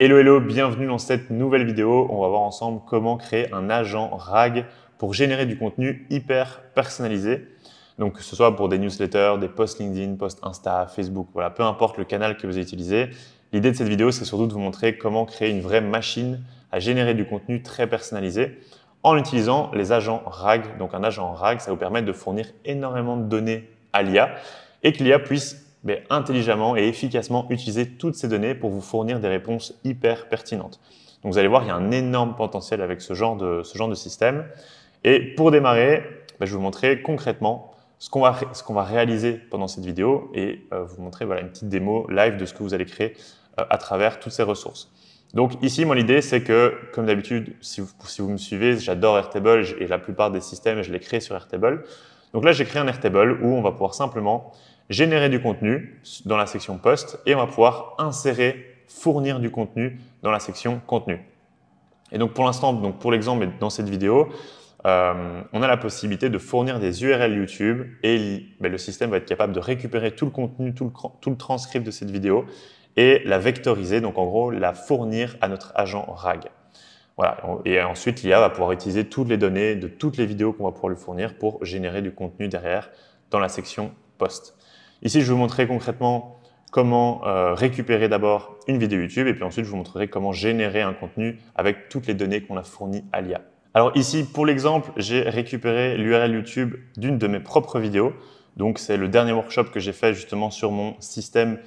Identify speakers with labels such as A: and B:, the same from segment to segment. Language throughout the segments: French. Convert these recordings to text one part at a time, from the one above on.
A: Hello, hello, bienvenue dans cette nouvelle vidéo. On va voir ensemble comment créer un agent RAG pour générer du contenu hyper personnalisé. Donc, que ce soit pour des newsletters, des posts LinkedIn, posts Insta, Facebook, voilà, peu importe le canal que vous utilisez. L'idée de cette vidéo, c'est surtout de vous montrer comment créer une vraie machine à générer du contenu très personnalisé en utilisant les agents RAG. Donc, un agent RAG, ça vous permet de fournir énormément de données à l'IA et que l'IA puisse intelligemment et efficacement utiliser toutes ces données pour vous fournir des réponses hyper pertinentes. Donc vous allez voir, il y a un énorme potentiel avec ce genre de système. Et pour démarrer, je vais vous montrer concrètement ce qu'on va réaliser pendant cette vidéo et vous montrer une petite démo live de ce que vous allez créer à travers toutes ces ressources. Donc ici, moi l'idée c'est que, comme d'habitude, si vous me suivez, j'adore Airtable et la plupart des systèmes, je les crée sur Airtable. Donc là, j'ai créé un Airtable où on va pouvoir simplement générer du contenu dans la section post et on va pouvoir insérer, fournir du contenu dans la section contenu. Et donc pour l'instant, pour l'exemple dans cette vidéo, on a la possibilité de fournir des URL YouTube et le système va être capable de récupérer tout le contenu, tout le transcript de cette vidéo et la vectoriser, donc en gros la fournir à notre agent RAG. Voilà. Et ensuite, l'IA va pouvoir utiliser toutes les données de toutes les vidéos qu'on va pouvoir lui fournir pour générer du contenu derrière dans la section post. Ici, je vais vous montrer concrètement comment récupérer d'abord une vidéo YouTube et puis ensuite, je vous montrerai comment générer un contenu avec toutes les données qu'on a fournies à l'IA. Alors ici, pour l'exemple, j'ai récupéré l'URL YouTube d'une de mes propres vidéos. Donc, c'est le dernier workshop que j'ai fait justement sur mon système,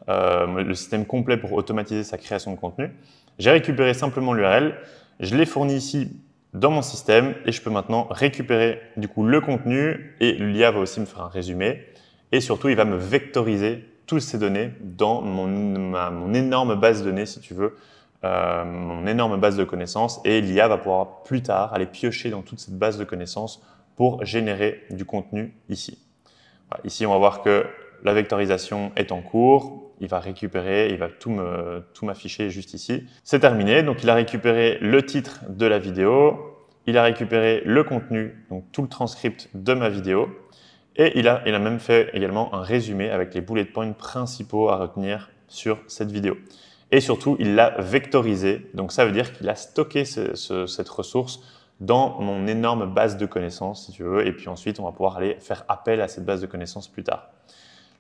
A: le système complet pour automatiser sa création de contenu. J'ai récupéré simplement l'URL, je l'ai fourni ici dans mon système et je peux maintenant récupérer du coup le contenu et l'IA va aussi me faire un résumé. Et surtout, il va me vectoriser toutes ces données dans mon énorme base de données, si tu veux, mon énorme base de connaissances. Et l'IA va pouvoir plus tard aller piocher dans toute cette base de connaissances pour générer du contenu ici. Voilà, ici, on va voir que la vectorisation est en cours. Il va récupérer, il va tout m'afficher juste ici. C'est terminé. Donc, il a récupéré le titre de la vidéo. Il a récupéré le contenu, donc tout le transcript de ma vidéo. Et il a même fait également un résumé avec les bullet points principaux à retenir sur cette vidéo. Et surtout, il l'a vectorisé. Donc, ça veut dire qu'il a stocké cette ressource dans mon énorme base de connaissances, si tu veux. Et puis ensuite, on va pouvoir aller faire appel à cette base de connaissances plus tard.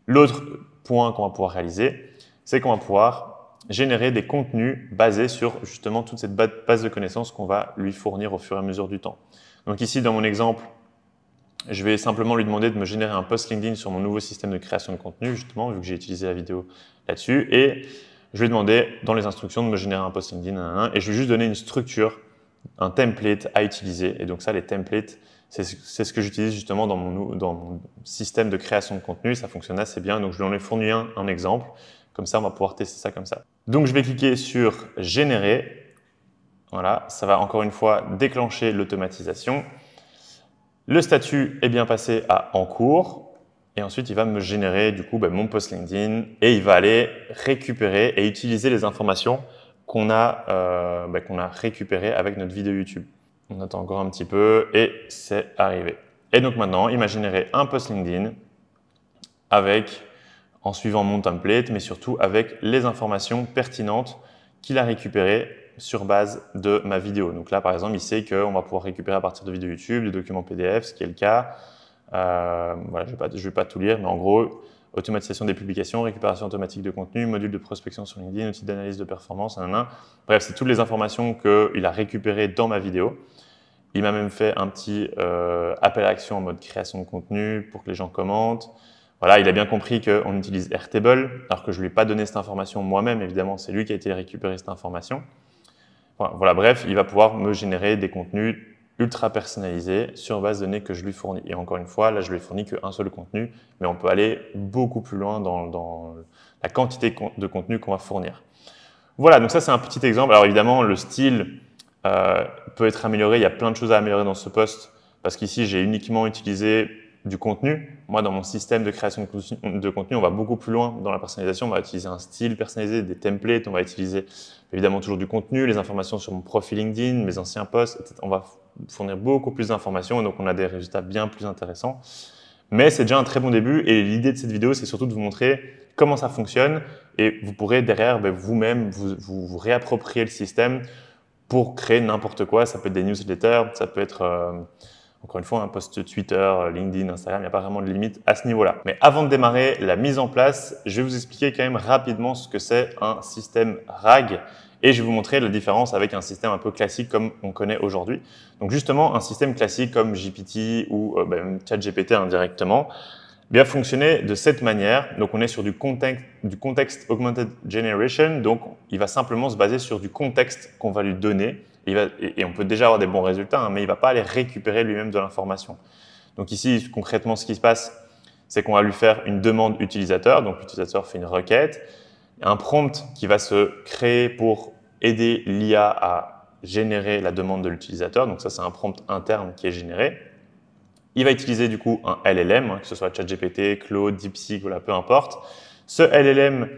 A: L'autre point qu'on va pouvoir réaliser, c'est qu'on va pouvoir générer des contenus basés sur justement toute cette base de connaissances qu'on va lui fournir au fur et à mesure du temps. Donc ici, dans mon exemple, je vais simplement lui demander de me générer un post LinkedIn sur mon nouveau système de création de contenu, justement, vu que j'ai utilisé la vidéo là-dessus. Et je vais lui demander dans les instructions de me générer un post LinkedIn, et je vais juste donner une structure, un template à utiliser. Et donc ça, les templates, c'est ce que j'utilise justement dans mon système de création de contenu. Ça fonctionne assez bien. Donc je lui en ai fourni un exemple. Comme ça, on va pouvoir tester ça comme ça. Donc je vais cliquer sur générer. Voilà, ça va encore une fois déclencher l'automatisation. Le statut est bien passé à en cours et ensuite il va me générer du coup mon post LinkedIn et il va aller récupérer et utiliser les informations qu'on a récupérées avec notre vidéo YouTube. On attend encore un petit peu et c'est arrivé. Et donc maintenant, il m'a généré un post LinkedIn en suivant mon template, mais surtout avec les informations pertinentes qu'il a récupérées sur base de ma vidéo. Donc là, par exemple, il sait qu'on va pouvoir récupérer à partir de vidéos YouTube, des documents PDF, ce qui est le cas. Voilà, je ne vais pas tout lire, mais en gros, automatisation des publications, récupération automatique de contenu, module de prospection sur LinkedIn, outil d'analyse de performance, Bref, c'est toutes les informations qu'il a récupérées dans ma vidéo. Il m'a même fait un petit appel à action en mode création de contenu pour que les gens commentent. Voilà, il a bien compris qu'on utilise Airtable, alors que je ne lui ai pas donné cette information moi-même, évidemment, c'est lui qui a été récupérer cette information. Voilà, bref, il va pouvoir me générer des contenus ultra personnalisés sur base de données que je lui fournis. Et encore une fois, là, je lui ai fourni qu'un seul contenu, mais on peut aller beaucoup plus loin dans la quantité de contenu qu'on va fournir. Voilà, donc ça, c'est un petit exemple. Alors évidemment, le style peut être amélioré. Il y a plein de choses à améliorer dans ce post, parce qu'ici, j'ai uniquement utilisé du contenu. Moi, dans mon système de création de contenu, on va beaucoup plus loin dans la personnalisation. On va utiliser un style personnalisé, des templates. On va utiliser évidemment toujours du contenu, les informations sur mon profil LinkedIn, mes anciens posts, etc. On va fournir beaucoup plus d'informations et donc on a des résultats bien plus intéressants. Mais c'est déjà un très bon début et l'idée de cette vidéo, c'est surtout de vous montrer comment ça fonctionne et vous pourrez derrière vous-même vous réapproprier le système pour créer n'importe quoi. Ça peut être des newsletters, ça peut être encore une fois un post Twitter, LinkedIn, Instagram, il n'y a pas vraiment de limite à ce niveau-là. Mais avant de démarrer la mise en place, je vais vous expliquer quand même rapidement ce que c'est un système RAG et je vais vous montrer la différence avec un système un peu classique comme on connaît aujourd'hui. Donc justement, un système classique comme GPT ou ChatGPT indirectement va fonctionner de cette manière. Donc on est sur du context augmented generation, donc il va simplement se baser sur du contexte qu'on va lui donner. Et on peut déjà avoir des bons résultats, mais il ne va pas aller récupérer lui-même de l'information. Donc ici, concrètement, ce qui se passe, c'est qu'on va lui faire une demande utilisateur. Donc l'utilisateur fait une requête, un prompt qui va se créer pour aider l'IA à générer la demande de l'utilisateur. Donc ça, c'est un prompt interne qui est généré. Il va utiliser du coup un LLM, que ce soit ChatGPT, Claude, DeepSeek, voilà, peu importe. Ce LLM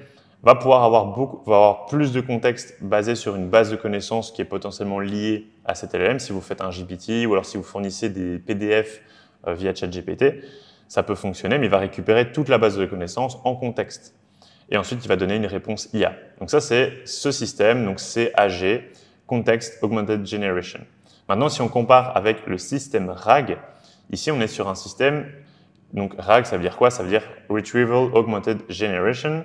A: va pouvoir avoir plus de contexte basé sur une base de connaissances qui est potentiellement liée à cet LLM. Si vous faites un GPT ou alors si vous fournissez des PDF via ChatGPT, ça peut fonctionner, mais il va récupérer toute la base de connaissances en contexte. Et ensuite, il va donner une réponse IA. Donc ça, c'est ce système, donc CAG, Context Augmented Generation. Maintenant, si on compare avec le système RAG, ici, on est sur un système, donc RAG, ça veut dire quoi? Ça veut dire Retrieval Augmented Generation.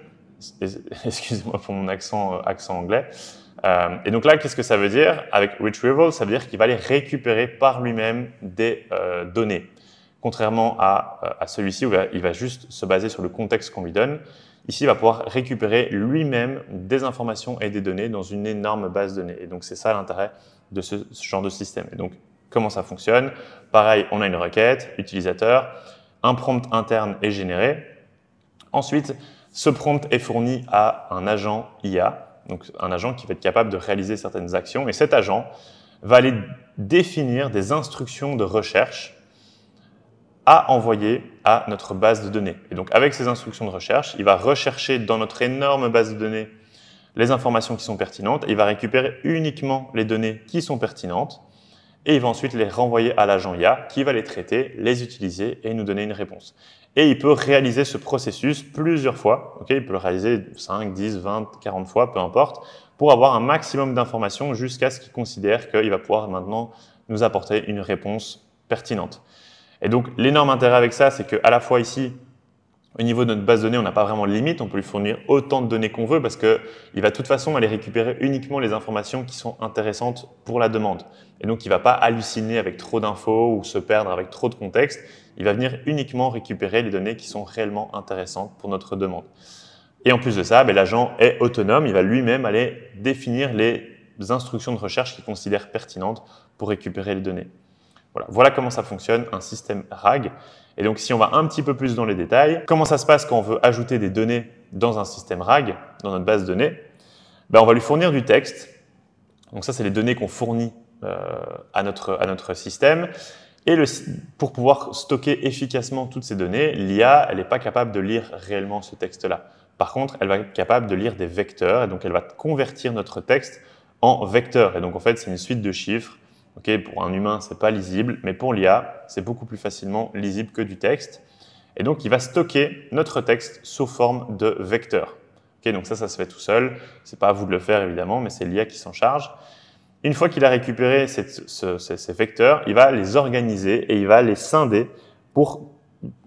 A: Excusez-moi pour mon accent anglais. Et donc là, qu'est-ce que ça veut dire? Avec Retrieval, ça veut dire qu'il va aller récupérer par lui-même des données. Contrairement à celui-ci où il va juste se baser sur le contexte qu'on lui donne. Ici, il va pouvoir récupérer lui-même des informations et des données dans une énorme base de données. Et donc, c'est ça l'intérêt de ce genre de système. Et donc, comment ça fonctionne? Pareil, on a une requête, utilisateur, un prompt interne est généré. Ensuite, ce prompt est fourni à un agent IA, donc un agent qui va être capable de réaliser certaines actions. Et cet agent va aller définir des instructions de recherche à envoyer à notre base de données. Et donc, avec ces instructions de recherche, il va rechercher dans notre énorme base de données les informations qui sont pertinentes. Et il va récupérer uniquement les données qui sont pertinentes et il va ensuite les renvoyer à l'agent IA qui va les traiter, les utiliser et nous donner une réponse. Et il peut réaliser ce processus plusieurs fois. Okay, il peut le réaliser 5, 10, 20, 40 fois, peu importe, pour avoir un maximum d'informations jusqu'à ce qu'il considère qu'il va pouvoir maintenant nous apporter une réponse pertinente. Et donc, l'énorme intérêt avec ça, c'est qu'à la fois ici, au niveau de notre base de données, on n'a pas vraiment de limite. On peut lui fournir autant de données qu'on veut parce qu'il va de toute façon aller récupérer uniquement les informations qui sont intéressantes pour la demande. Et donc, il ne va pas halluciner avec trop d'infos ou se perdre avec trop de contexte. Il va venir uniquement récupérer les données qui sont réellement intéressantes pour notre demande. Et en plus de ça, l'agent est autonome. Il va lui-même aller définir les instructions de recherche qu'il considère pertinentes pour récupérer les données. Voilà comment ça fonctionne, un système RAG. Et donc, si on va un petit peu plus dans les détails, comment ça se passe quand on veut ajouter des données dans un système RAG, dans notre base de données? On va lui fournir du texte. Donc ça, c'est les données qu'on fournit à notre système. Et pour pouvoir stocker efficacement toutes ces données, l'IA, elle n'est pas capable de lire réellement ce texte-là. Par contre, elle va être capable de lire des vecteurs. Et donc, elle va convertir notre texte en vecteurs. Et donc, en fait, c'est une suite de chiffres. Okay, pour un humain, ce n'est pas lisible, mais pour l'IA, c'est beaucoup plus facilement lisible que du texte. Et donc, il va stocker notre texte sous forme de vecteurs. Okay, donc ça se fait tout seul. Ce n'est pas à vous de le faire, évidemment, mais c'est l'IA qui s'en charge. Une fois qu'il a récupéré ces vecteurs, il va les organiser et il va les scinder pour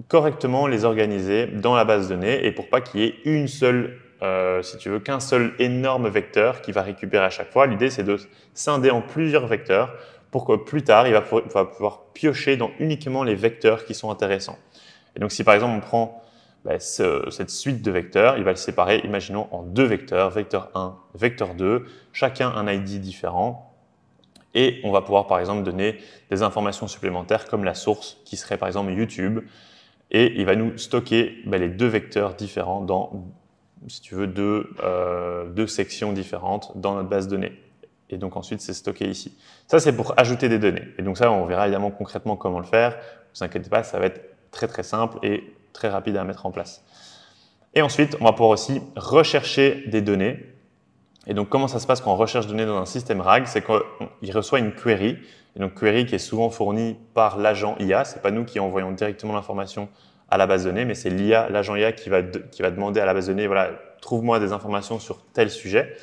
A: correctement les organiser dans la base de données et pour pas qu'il y ait une seule qu'un seul énorme vecteur qui va récupérer à chaque fois. L'idée, c'est de scinder en plusieurs vecteurs pour que plus tard, il va pouvoir piocher dans uniquement les vecteurs qui sont intéressants. Et donc, si par exemple, on prend cette suite de vecteurs, il va le séparer, imaginons, en deux vecteurs, vecteur 1, vecteur 2, chacun un ID différent. Et on va pouvoir, par exemple, donner des informations supplémentaires comme la source, qui serait par exemple YouTube. Et il va nous stocker les deux vecteurs différents dans, si tu veux, deux sections différentes dans notre base de données. Et donc ensuite, c'est stocké ici. Ça, c'est pour ajouter des données. Et donc ça, on verra évidemment concrètement comment le faire. Ne vous inquiétez pas, ça va être très très simple et très rapide à mettre en place. Et ensuite, on va pouvoir aussi rechercher des données. Et donc, comment ça se passe quand on recherche des données dans un système RAG? C'est qu'il reçoit une query. Et donc, query qui est souvent fournie par l'agent IA. Ce n'est pas nous qui envoyons directement l'information à la base de données, mais c'est l'IA, l'agent IA qui va demander à la base de données, voilà, trouve-moi des informations sur tel sujet.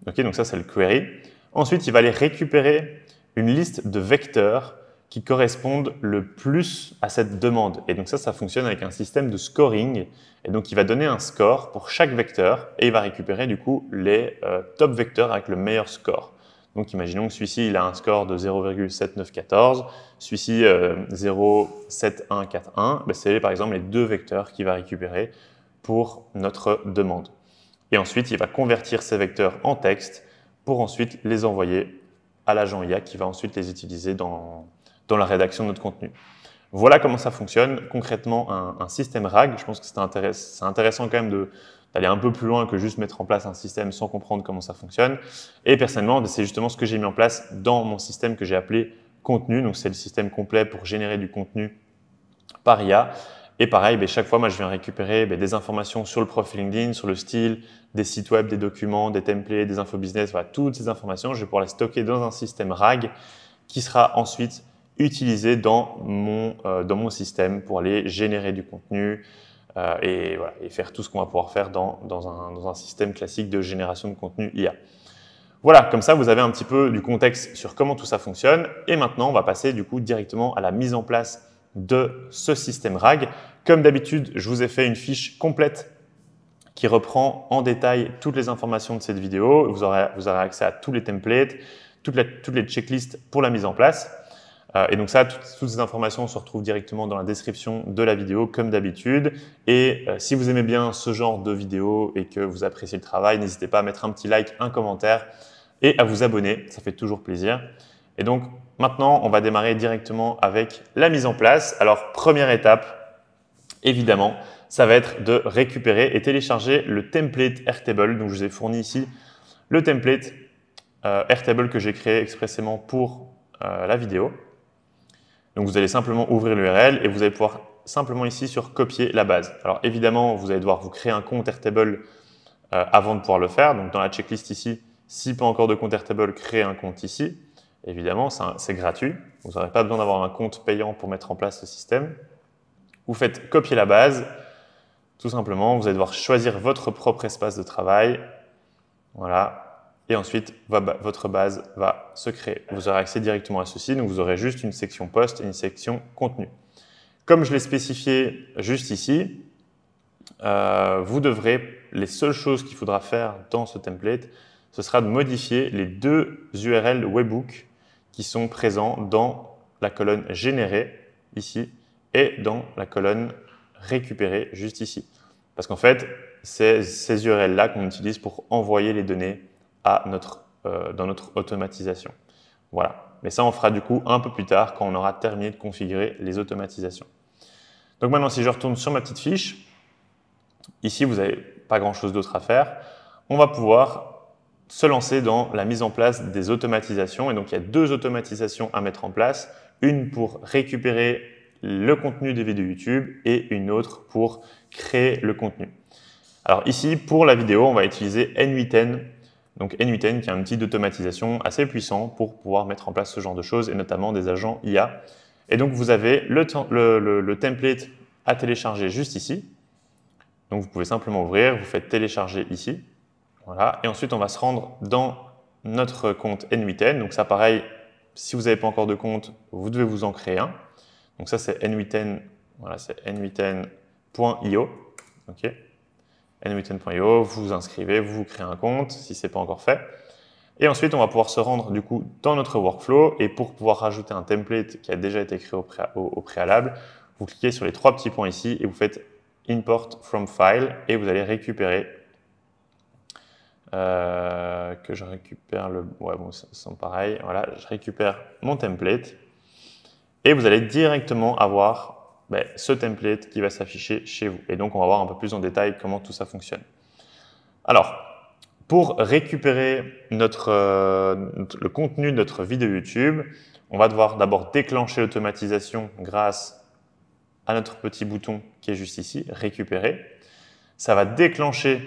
A: Okay, donc ça, c'est le query. Ensuite, il va aller récupérer une liste de vecteurs qui correspondent le plus à cette demande. Et donc ça fonctionne avec un système de scoring. Et donc, il va donner un score pour chaque vecteur et il va récupérer du coup les top vecteurs avec le meilleur score. Donc, imaginons que celui-ci, il a un score de 0,7914, celui-ci 0,7141. Ben, c'est par exemple les deux vecteurs qu'il va récupérer pour notre demande. Et ensuite, il va convertir ces vecteurs en texte pour ensuite les envoyer à l'agent IA qui va ensuite les utiliser dans la rédaction de notre contenu. Voilà comment ça fonctionne. Concrètement, un système RAG, je pense que c'est intéressant quand même d'aller un peu plus loin que juste mettre en place un système sans comprendre comment ça fonctionne. Et personnellement, c'est justement ce que j'ai mis en place dans mon système que j'ai appelé contenu. Donc, c'est le système complet pour générer du contenu par IA. Et pareil, chaque fois, moi, je viens récupérer des informations sur le profil LinkedIn, sur le style, des sites web, des documents, des templates, des infos business, voilà, toutes ces informations, je vais pouvoir les stocker dans un système RAG qui sera ensuite utilisé dans mon système pour aller générer du contenu et faire tout ce qu'on va pouvoir faire dans un système classique de génération de contenu IA. Voilà, comme ça, vous avez un petit peu du contexte sur comment tout ça fonctionne. Et maintenant, on va passer du coup directement à la mise en place de ce système RAG. Comme d'habitude, je vous ai fait une fiche complète qui reprend en détail toutes les informations de cette vidéo. Vous aurez accès à tous les templates, toutes les checklists pour la mise en place. Et donc ça, toutes ces informations se retrouvent directement dans la description de la vidéo comme d'habitude. Et si vous aimez bien ce genre de vidéo et que vous appréciez le travail, n'hésitez pas à mettre un petit like, un commentaire et à vous abonner, ça fait toujours plaisir. Et donc maintenant, on va démarrer directement avec la mise en place. Alors première étape, évidemment, ça va être de récupérer et télécharger le template Airtable. Donc je vous ai fourni ici le template Airtable que j'ai créé expressément pour la vidéo. Donc, vous allez simplement ouvrir l'URL et vous allez pouvoir simplement ici sur copier la base. Alors, évidemment, vous allez devoir vous créer un compte Airtable avant de pouvoir le faire. Donc, dans la checklist ici, si pas encore de compte Airtable, créez un compte ici. Évidemment, c'est gratuit. Vous n'aurez pas besoin d'avoir un compte payant pour mettre en place ce système. Vous faites copier la base. Tout simplement, vous allez devoir choisir votre propre espace de travail. Voilà. Et ensuite, votre base va se créer. Vous aurez accès directement à ceci, donc vous aurez juste une section post et une section contenu. Comme je l'ai spécifié juste ici, les seules choses qu'il faudra faire dans ce template, ce sera de modifier les deux URL webhook qui sont présents dans la colonne générer ici et dans la colonne récupérer juste ici. Parce qu'en fait, c'est ces URL-là qu'on utilise pour envoyer les données dans notre automatisation. Voilà. Mais ça, on fera du coup un peu plus tard quand on aura terminé de configurer les automatisations. Donc maintenant, si je retourne sur ma petite fiche, ici, vous n'avez pas grand-chose d'autre à faire. On va pouvoir se lancer dans la mise en place des automatisations. Et donc, il y a deux automatisations à mettre en place. Une pour récupérer le contenu des vidéos YouTube et une autre pour créer le contenu. Alors ici, pour la vidéo, on va utiliser N8N. Donc N8N qui est un outil d'automatisation assez puissant pour pouvoir mettre en place ce genre de choses et notamment des agents IA. Et donc vous avez le template à télécharger juste ici. Donc vous pouvez simplement ouvrir, vous faites télécharger ici. Voilà. Et ensuite on va se rendre dans notre compte N8N. Donc ça pareil, si vous n'avez pas encore de compte, vous devez vous en créer un. Donc ça c'est N8N, voilà, c'est n8n.io. OK. N8N.io, vous vous inscrivez, vous créez un compte si ce n'est pas encore fait. Et ensuite, on va pouvoir se rendre du coup dans notre workflow et pour pouvoir rajouter un template qui a déjà été créé au préalable, vous cliquez sur les trois petits points ici et vous faites Import from File et vous allez récupérer que je récupère le… Ouais, bon, ça semble pareil. Voilà, je récupère mon template et vous allez directement avoir ce template qui va s'afficher chez vous. Et donc, on va voir un peu plus en détail comment tout ça fonctionne. Alors, pour récupérer le contenu de notre vidéo YouTube, on va devoir d'abord déclencher l'automatisation grâce à notre petit bouton qui est juste ici, récupérer. Ça va déclencher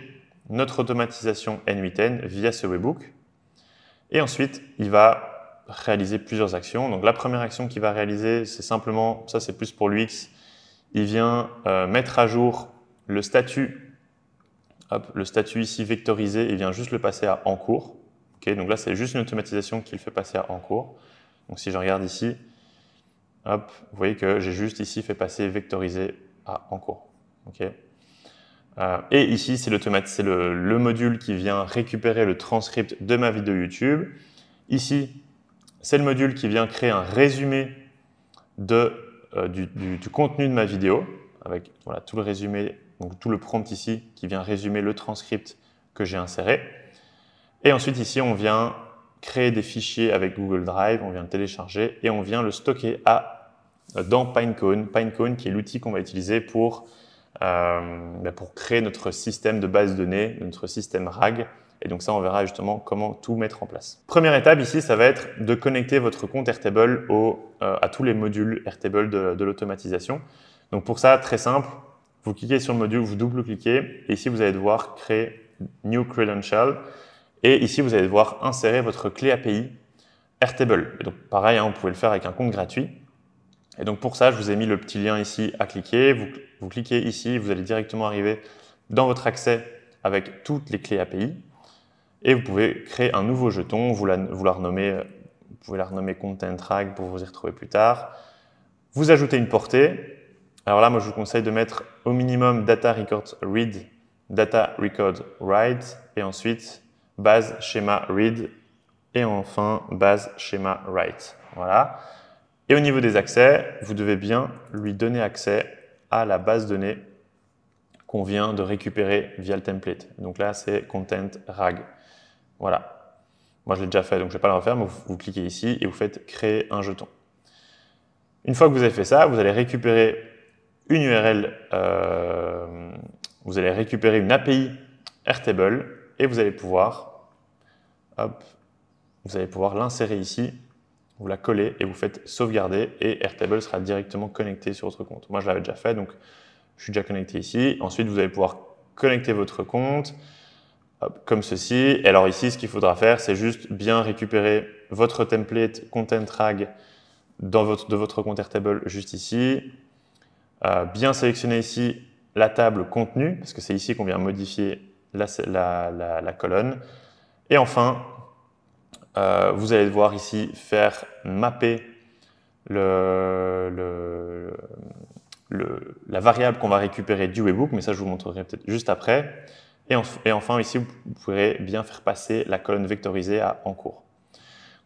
A: notre automatisation N8N via ce webhook. Et ensuite, il va réaliser plusieurs actions. Donc la première action qu'il va réaliser, c'est simplement, ça c'est plus pour l'UX, il vient mettre à jour le statut. Hop, le statut ici vectorisé, il vient juste le passer à en cours. Okay, donc là, c'est juste une automatisation qui le fait passer à en cours. Donc si je regarde ici, hop, vous voyez que j'ai juste ici fait passer vectorisé à en cours. Okay. Et ici, c'est le module qui vient récupérer le transcript de ma vidéo YouTube. Ici, c'est le module qui vient créer un résumé du contenu de ma vidéo, avec voilà, tout le résumé, donc tout le prompt ici, qui vient résumer le transcript que j'ai inséré. Et ensuite, ici, on vient créer des fichiers avec Google Drive, on vient le télécharger et on vient le stocker dans Pinecone. Pinecone qui est l'outil qu'on va utiliser pour créer notre système de base de données, notre système RAG. Et donc ça, on verra justement comment tout mettre en place. Première étape ici, ça va être de connecter votre compte Airtable à tous les modules Airtable de l'automatisation. Donc pour ça, très simple, vous cliquez sur le module, vous double-cliquez et ici, vous allez devoir créer New Credential. Et ici, vous allez devoir insérer votre clé API Airtable. Et donc pareil, hein, vous pouvez le faire avec un compte gratuit. Et donc pour ça, je vous ai mis le petit lien ici à cliquer. Vous cliquez ici, vous allez directement arriver dans votre accès avec toutes les clés API. Et vous pouvez créer un nouveau jeton, vous pouvez la renommer Content Rag pour vous y retrouver plus tard. Vous ajoutez une portée. Alors là, moi, je vous conseille de mettre au minimum Data Record Read, Data Record Write, et ensuite base schéma Read, et enfin base schéma Write. Voilà. Et au niveau des accès, vous devez bien lui donner accès à la base de données qu'on vient de récupérer via le template. Donc là, c'est Content Rag. Voilà. Moi, je l'ai déjà fait, donc je ne vais pas le refaire, mais vous cliquez ici et vous faites créer un jeton. Une fois que vous avez fait ça, vous allez récupérer une URL, vous allez récupérer une API Airtable et vous allez pouvoir l'insérer ici, vous la collez et vous faites sauvegarder et Airtable sera directement connecté sur votre compte. Moi, je l'avais déjà fait, donc je suis déjà connecté ici. Ensuite, vous allez pouvoir connecter votre compte. Comme ceci. Et alors ici, ce qu'il faudra faire, c'est juste bien récupérer votre template Content Rag de votre compte Airtable juste ici. Bien sélectionner ici la table contenu, parce que c'est ici qu'on vient modifier la colonne. Et enfin, vous allez devoir ici faire mapper la variable qu'on va récupérer du webhook, mais ça, je vous montrerai peut-être juste après. Et enfin, ici, vous pourrez bien faire passer la colonne vectorisée à en cours.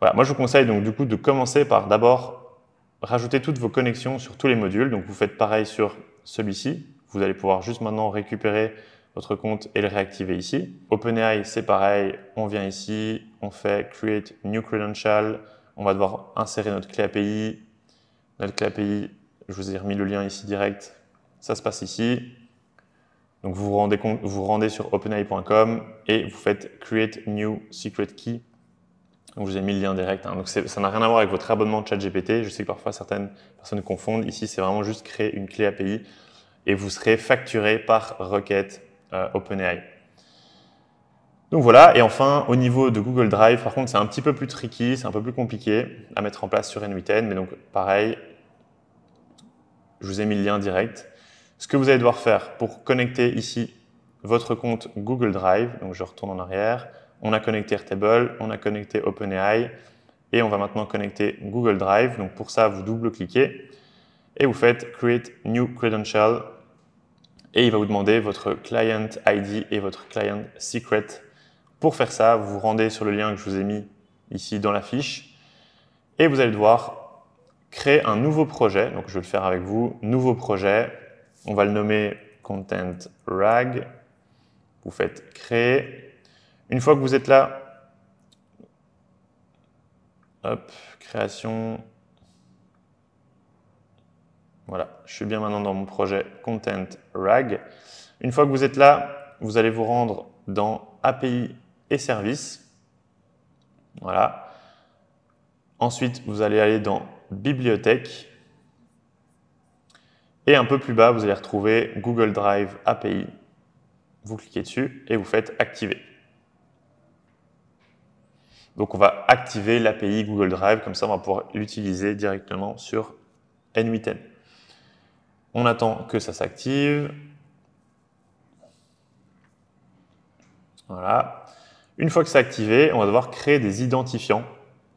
A: Voilà, moi, je vous conseille donc du coup de commencer par d'abord rajouter toutes vos connexions sur tous les modules. Donc, vous faites pareil sur celui-ci. Vous allez pouvoir juste maintenant récupérer votre compte et le réactiver ici. OpenAI, c'est pareil. On vient ici, on fait Create New Credential. On va devoir insérer notre clé API. Notre clé API, je vous ai remis le lien ici direct. Ça se passe ici. Donc, vous vous rendez sur openai.com et vous faites Create New Secret Key. Donc, je vous ai mis le lien direct. Hein. Donc, ça n'a rien à voir avec votre abonnement de ChatGPT. Je sais que parfois, certaines personnes confondent. Ici, c'est vraiment juste créer une clé API et vous serez facturé par requête OpenAI. Donc, voilà. Et enfin, au niveau de Google Drive, par contre, c'est un petit peu plus tricky, c'est un peu plus compliqué à mettre en place sur N8N. Mais donc, pareil, je vous ai mis le lien direct. Ce que vous allez devoir faire pour connecter ici votre compte Google Drive, donc je retourne en arrière, on a connecté Airtable, on a connecté OpenAI et on va maintenant connecter Google Drive. Donc pour ça, vous double-cliquez et vous faites Create New Credential et il va vous demander votre Client ID et votre Client Secret. Pour faire ça, vous vous rendez sur le lien que je vous ai mis ici dans la fiche et vous allez devoir créer un nouveau projet. Donc, je vais le faire avec vous. Nouveau projet. On va le nommer Content Rag. Vous faites créer. Une fois que vous êtes là, hop, création. Voilà, je suis bien maintenant dans mon projet Content Rag. Une fois que vous êtes là, vous allez vous rendre dans API et services. Voilà. Ensuite, vous allez aller dans Bibliothèque. Et un peu plus bas, vous allez retrouver Google Drive API. Vous cliquez dessus et vous faites activer. Donc, on va activer l'API Google Drive. Comme ça, on va pouvoir l'utiliser directement sur N8N. On attend que ça s'active. Voilà. Une fois que c'est activé, on va devoir créer des identifiants.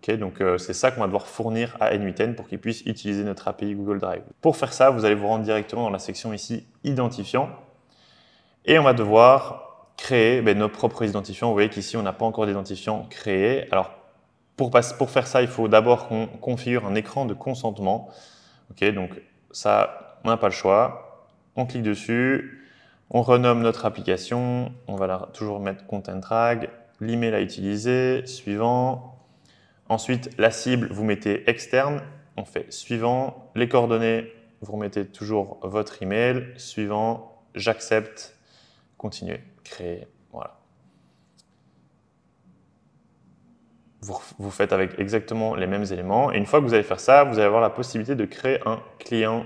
A: Okay, donc, c'est ça qu'on va devoir fournir à N8N pour qu'ils puissent utiliser notre API Google Drive. Pour faire ça, vous allez vous rendre directement dans la section ici « Identifiants » et on va devoir créer nos propres identifiants. Vous voyez qu'ici, on n'a pas encore d'identifiant créé. Alors, pour faire ça, il faut d'abord qu'on configure un écran de consentement. Okay, donc, ça, on n'a pas le choix. On clique dessus, on renomme notre application. On va toujours mettre « Content Rag », l'email à utiliser, suivant. Ensuite, la cible, vous mettez externe, on fait suivant. Les coordonnées, vous remettez toujours votre email. Suivant, j'accepte, continuer, créer, voilà. Vous faites avec exactement les mêmes éléments. Et une fois que vous allez faire ça, vous allez avoir la possibilité de créer un client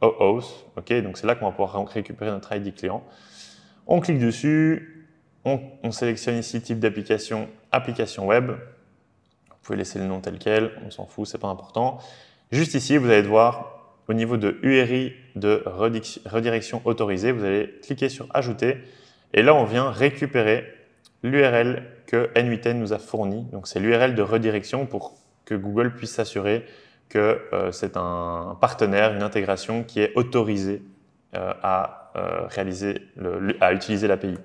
A: OAuth. Okay, donc c'est là qu'on va pouvoir récupérer notre ID client. On clique dessus, on sélectionne ici type d'application, application web. Vous pouvez laisser le nom tel quel, on s'en fout, c'est pas important. Juste ici, vous allez devoir, au niveau de URI de redirection autorisée, vous allez cliquer sur Ajouter. Et là, on vient récupérer l'URL que N8N nous a fourni. Donc, c'est l'URL de redirection pour que Google puisse s'assurer que c'est un partenaire, une intégration qui est autorisée à utiliser l'API.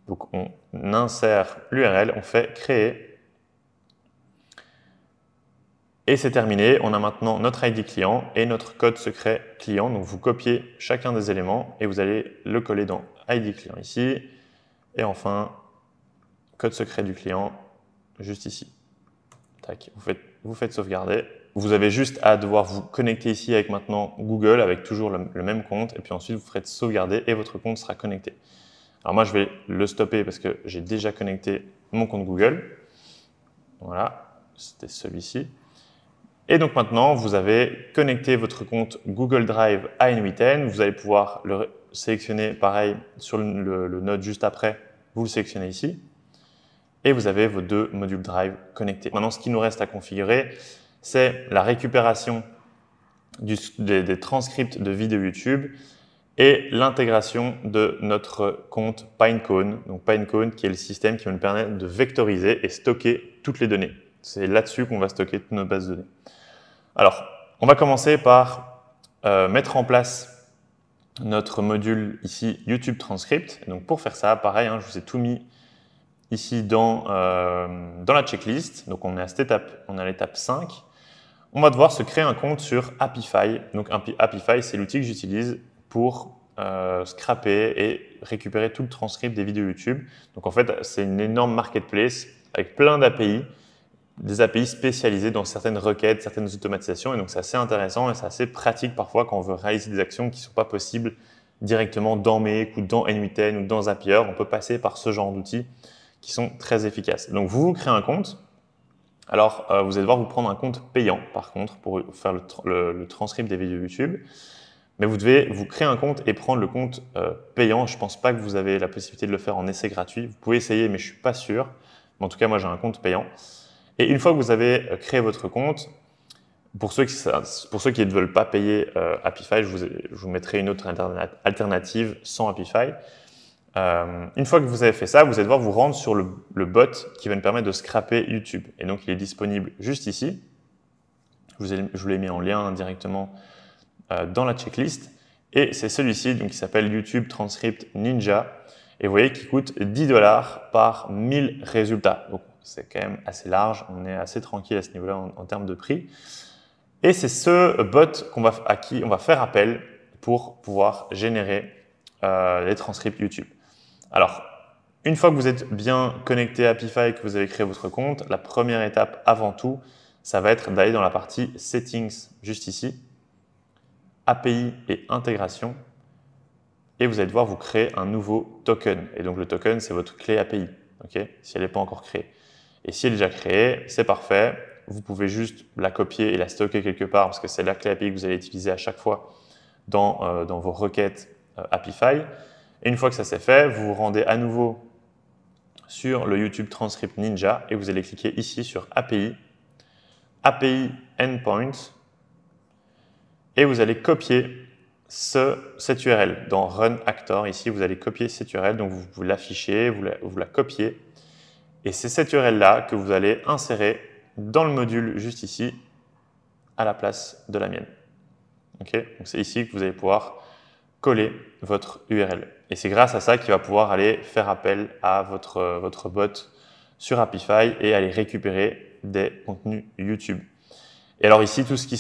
A: Donc, on insère l'URL, on fait créer. Et c'est terminé, on a maintenant notre ID client et notre code secret client. Donc vous copiez chacun des éléments et vous allez le coller dans ID client ici. Et enfin, code secret du client juste ici. Tac, vous faites sauvegarder. Vous avez juste à devoir vous connecter ici avec maintenant Google avec toujours le même compte. Et puis ensuite, vous ferez sauvegarder et votre compte sera connecté. Alors moi, je vais le stopper parce que j'ai déjà connecté mon compte Google. Voilà, c'était celui-ci. Et donc maintenant, vous avez connecté votre compte Google Drive à N8N. Vous allez pouvoir le sélectionner pareil sur le node juste après. Vous le sélectionnez ici. Et vous avez vos deux modules Drive connectés. Maintenant, ce qu'il nous reste à configurer, c'est la récupération des transcripts de vidéos YouTube et l'intégration de notre compte Pinecone. Donc Pinecone qui est le système qui va nous permettre de vectoriser et stocker toutes les données. C'est là-dessus qu'on va stocker toutes nos bases de données. Alors, on va commencer par mettre en place notre module ici YouTube Transcript. Et donc pour faire ça, pareil, je vous ai tout mis ici dans la checklist. Donc on est à cette étape, on est à l'étape 5. On va devoir se créer un compte sur Apify. Donc Apify, c'est l'outil que j'utilise pour scraper et récupérer tout le transcript des vidéos YouTube. Donc en fait, c'est une énorme marketplace avec plein d'API. Des API spécialisées dans certaines requêtes, certaines automatisations. Et donc, c'est assez intéressant et c'est assez pratique parfois quand on veut réaliser des actions qui ne sont pas possibles directement dans Make ou dans N8N ou dans Zapier. On peut passer par ce genre d'outils qui sont très efficaces. Donc, vous créez un compte. Alors, vous allez devoir vous prendre un compte payant, par contre, pour faire le transcript des vidéos YouTube. Mais vous devez vous créer un compte et prendre le compte payant. Je ne pense pas que vous avez la possibilité de le faire en essai gratuit. Vous pouvez essayer, mais je ne suis pas sûr. Mais en tout cas, moi, j'ai un compte payant. Et une fois que vous avez créé votre compte, pour ceux qui ne veulent pas payer Apify, je vous mettrai une autre alternative sans Apify. Une fois que vous avez fait ça, vous allez devoir vous rendre sur le bot qui va nous permettre de scraper YouTube. Et donc, il est disponible juste ici. Je vous l'ai mis en lien directement dans la checklist. Et c'est celui-ci qui s'appelle YouTube Transcript Ninja. Et vous voyez qu'il coûte 10 $ par 1000 résultats. Donc, c'est quand même assez large. On est assez tranquille à ce niveau-là en termes de prix. Et c'est ce bot à qui on va faire appel pour pouvoir générer les transcripts YouTube. Alors, une fois que vous êtes bien connecté à Apify et que vous avez créé votre compte, la première étape avant tout, ça va être d'aller dans la partie Settings, juste ici, API et intégration. Et vous allez devoir vous créer un nouveau token. Et donc, le token, c'est votre clé API, okay, si elle n'est pas encore créée. Et si elle est déjà créée, c'est parfait. Vous pouvez juste la copier et la stocker quelque part parce que c'est la clé API que vous allez utiliser à chaque fois dans vos requêtes Apify. Et une fois que ça c'est fait, vous vous rendez à nouveau sur le YouTube Transcript Ninja et vous allez cliquer ici sur API, API Endpoint et vous allez copier cette URL dans Run Actor. Ici, vous allez copier cette URL, donc vous l'affichez, vous la copiez. Et c'est cette URL-là que vous allez insérer dans le module juste ici, à la place de la mienne. Okay, donc c'est ici que vous allez pouvoir coller votre URL. Et c'est grâce à ça qu'il va pouvoir aller faire appel à votre bot sur Apify et aller récupérer des contenus YouTube. Et alors ici, tout ce qui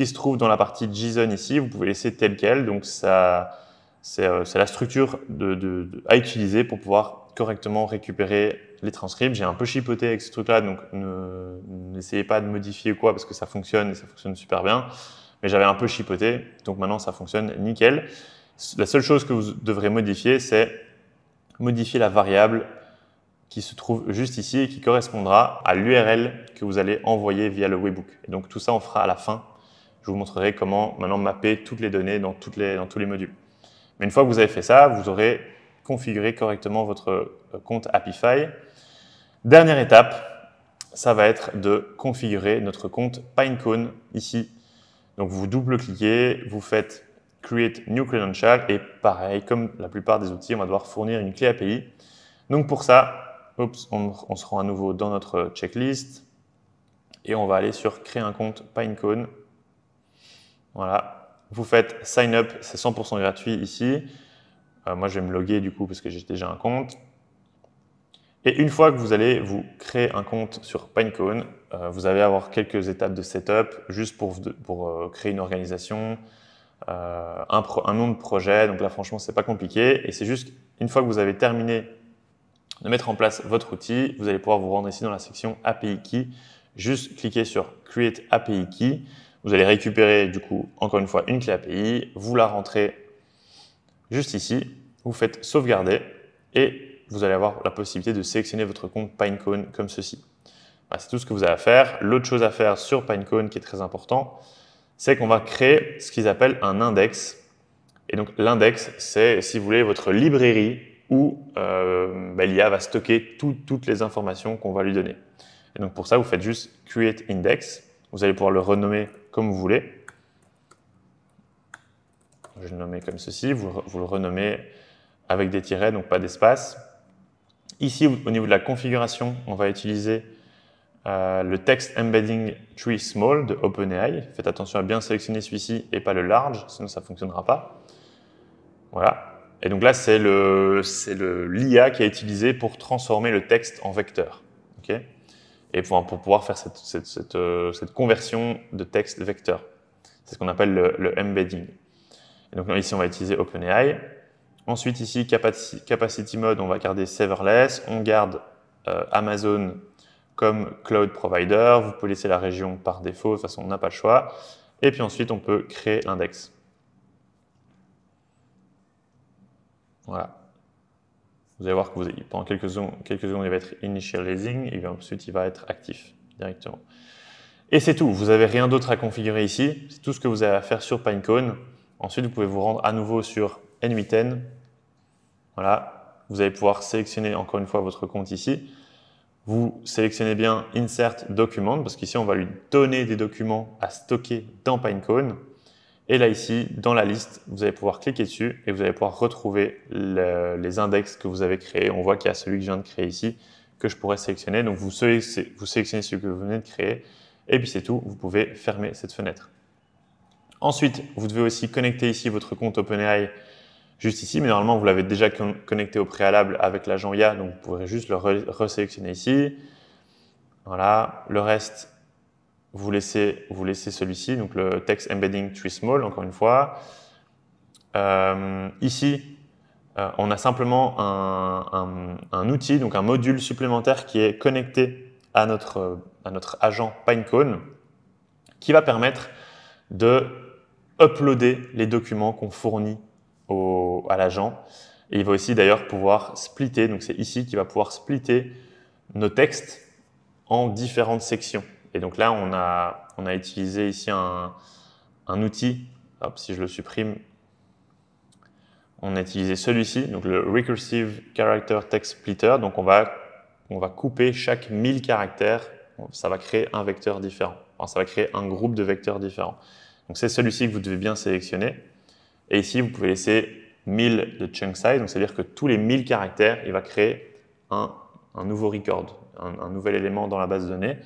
A: se trouve dans la partie JSON ici, vous pouvez laisser tel quel. Donc c'est la structure à utiliser pour pouvoir correctement récupérer les transcripts. J'ai un peu chipoté avec ce truc-là, donc n'essayez pas de modifier quoi parce que ça fonctionne et ça fonctionne super bien. Mais j'avais un peu chipoté, donc maintenant ça fonctionne nickel. La seule chose que vous devrez modifier, c'est modifier la variable qui se trouve juste ici et qui correspondra à l'URL que vous allez envoyer via le webhook. Et donc tout ça, on fera à la fin. Je vous montrerai comment maintenant mapper toutes les données dans tous les modules. Mais une fois que vous avez fait ça, vous aurez configuré correctement votre compte Apify. Dernière étape, ça va être de configurer notre compte Pinecone ici. Donc vous double-cliquez, vous faites Create New Credential et pareil, comme la plupart des outils, on va devoir fournir une clé API. Donc pour ça, on se rend à nouveau dans notre checklist et on va aller sur créer un compte Pinecone. Voilà, vous faites sign up, c'est 100% gratuit ici. Moi, je vais me loguer du coup parce que j'ai déjà un compte. Et une fois que vous allez vous créer un compte sur Pinecone, vous allez avoir quelques étapes de setup juste pour créer une organisation, un nom de projet. Donc là, franchement, c'est pas compliqué. Et c'est juste une fois que vous avez terminé de mettre en place votre outil, vous allez pouvoir vous rendre ici dans la section API Key. Juste cliquer sur Create API Key. Vous allez récupérer du coup, encore une fois, une clé API. Vous la rentrez juste ici. Vous faites sauvegarder et vous allez avoir la possibilité de sélectionner votre compte Pinecone comme ceci. Voilà, c'est tout ce que vous avez à faire. L'autre chose à faire sur Pinecone qui est très important, c'est qu'on va créer ce qu'ils appellent un index. Et donc l'index, c'est, si vous voulez, votre librairie où l'IA va stocker toutes les informations qu'on va lui donner. Et donc pour ça, vous faites juste Create Index. Vous allez pouvoir le renommer comme vous voulez. Je vais le nommer comme ceci. Vous le renommez avec des tirets, donc pas d'espace. Ici, au niveau de la configuration, on va utiliser le Text Embedding Tree Small de OpenAI. Faites attention à bien sélectionner celui-ci et pas le large, sinon ça ne fonctionnera pas. Voilà. Et donc là, c'est l'IA qui est utilisé pour transformer le texte en vecteur. Okay, et pour pouvoir faire cette conversion de texte vecteur. C'est ce qu'on appelle le embedding. Et donc ici, on va utiliser OpenAI. Ensuite, ici, Capacity Mode, on va garder Serverless. On garde Amazon comme Cloud Provider. Vous pouvez laisser la région par défaut, de toute façon, on n'a pas le choix. Et puis ensuite, on peut créer l'index. Voilà. Vous allez voir que pendant quelques secondes, il va être initializing et ensuite, il va être actif directement. Et c'est tout. Vous n'avez rien d'autre à configurer ici. C'est tout ce que vous avez à faire sur Pinecone. Ensuite, vous pouvez vous rendre à nouveau sur N8N. Voilà. Vous allez pouvoir sélectionner encore une fois votre compte ici. Vous sélectionnez bien Insert Document parce qu'ici, on va lui donner des documents à stocker dans Pinecone. Et là, ici, dans la liste, vous allez pouvoir cliquer dessus et vous allez pouvoir retrouver les index que vous avez créés. On voit qu'il y a celui que je viens de créer ici que je pourrais sélectionner. Donc, vous sélectionnez celui que vous venez de créer et puis c'est tout. Vous pouvez fermer cette fenêtre. Ensuite, vous devez aussi connecter ici votre compte OpenAI juste ici, mais normalement, vous l'avez déjà connecté au préalable avec l'agent IA, donc vous pourrez juste le resélectionner ici. Voilà, le reste, vous laissez celui-ci, donc le Text Embedding Tree Small, encore une fois. Ici, on a simplement un outil, donc un module supplémentaire qui est connecté à notre agent Pinecone, qui va permettre de uploader les documents qu'on fournit à l'agent. Et il va aussi d'ailleurs pouvoir splitter, donc c'est ici qu'il va pouvoir splitter nos textes en différentes sections. Et donc là, on a utilisé ici un outil, hop, si je le supprime, on a utilisé celui-ci, donc le Recursive Character Text Splitter. Donc on va couper chaque 1000 caractères, ça va créer un vecteur différent. Enfin, ça va créer un groupe de vecteurs différents. Donc c'est celui-ci que vous devez bien sélectionner. Et ici, vous pouvez laisser 1000 de chunk size, donc c'est-à-dire que tous les 1000 caractères, il va créer un nouveau record, un nouvel élément dans la base de données.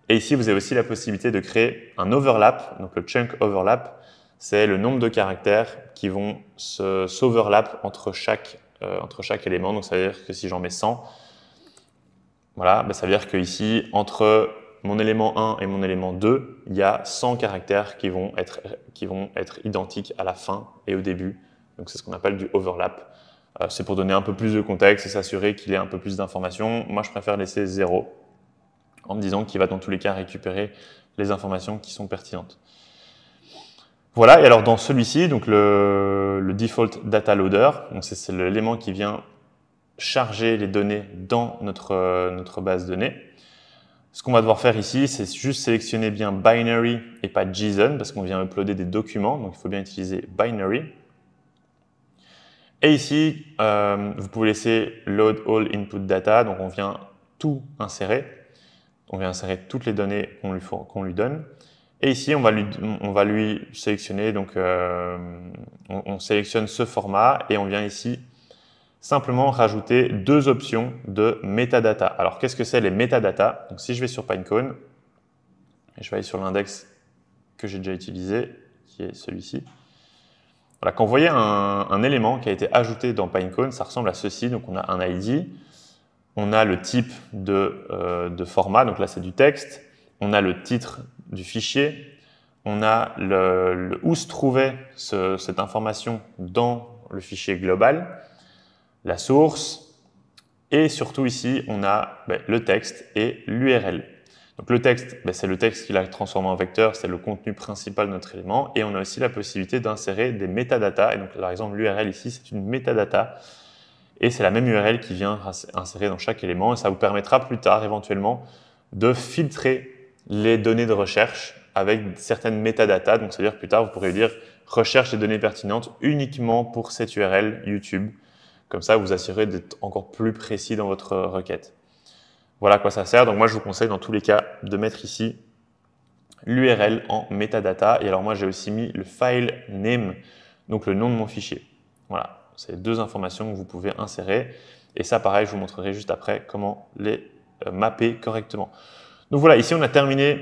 A: Et ici, vous avez aussi la possibilité de créer un overlap. Donc, le chunk overlap, c'est le nombre de caractères qui vont s'overlap entre chaque élément. Donc, ça veut dire que si j'en mets 100, voilà, ben, ça veut dire qu'ici, entre mon élément 1 et mon élément 2, il y a 100 caractères qui vont être identiques à la fin et au début. Donc, c'est ce qu'on appelle du overlap. C'est pour donner un peu plus de contexte et s'assurer qu'il y ait un peu plus d'informations. Moi, je préfère laisser 0 en me disant qu'il va dans tous les cas récupérer les informations qui sont pertinentes. Voilà, et alors dans celui-ci, donc le default data loader, c'est l'élément qui vient charger les données dans notre base de données. Ce qu'on va devoir faire ici, c'est juste sélectionner bien binary et pas JSON, parce qu'on vient uploader des documents, donc il faut bien utiliser binary. Et ici, vous pouvez laisser load all input data, donc on vient tout insérer. On vient insérer toutes les données qu'on lui donne. Et ici, on va lui sélectionner, donc on sélectionne ce format et on vient ici simplement rajouter 2 options de metadata. Alors, qu'est-ce que c'est les metadata? Donc, si je vais sur Pinecone, et je vais aller sur l'index que j'ai déjà utilisé, qui est celui-ci. Voilà, quand vous voyez un élément qui a été ajouté dans Pinecone, ça ressemble à ceci. Donc, on a un ID. On a le type de format, donc là c'est du texte. On a le titre du fichier. On a où se trouvait cette information dans le fichier global, la source. Et surtout ici, on a le texte et l'URL. Donc le texte, c'est le texte qu'il a transformé en vecteur, c'est le contenu principal de notre élément. Et on a aussi la possibilité d'insérer des métadatas. Et donc par exemple, l'URL ici, c'est une métadata. Et c'est la même URL qui vient insérer dans chaque élément. Et ça vous permettra plus tard, éventuellement, de filtrer les données de recherche avec certaines métadatas. Donc, c'est-à-dire plus tard, vous pourrez dire « recherche les données pertinentes uniquement pour cette URL YouTube ». Comme ça, vous vous assurez d'être encore plus précis dans votre requête. Voilà à quoi ça sert. Donc, moi, je vous conseille dans tous les cas de mettre ici l'URL en métadata. Et alors, moi, j'ai aussi mis le file name, donc le nom de mon fichier. Voilà. C'est 2 informations que vous pouvez insérer. Et ça, pareil, je vous montrerai juste après comment les mapper correctement. Donc voilà, ici, on a terminé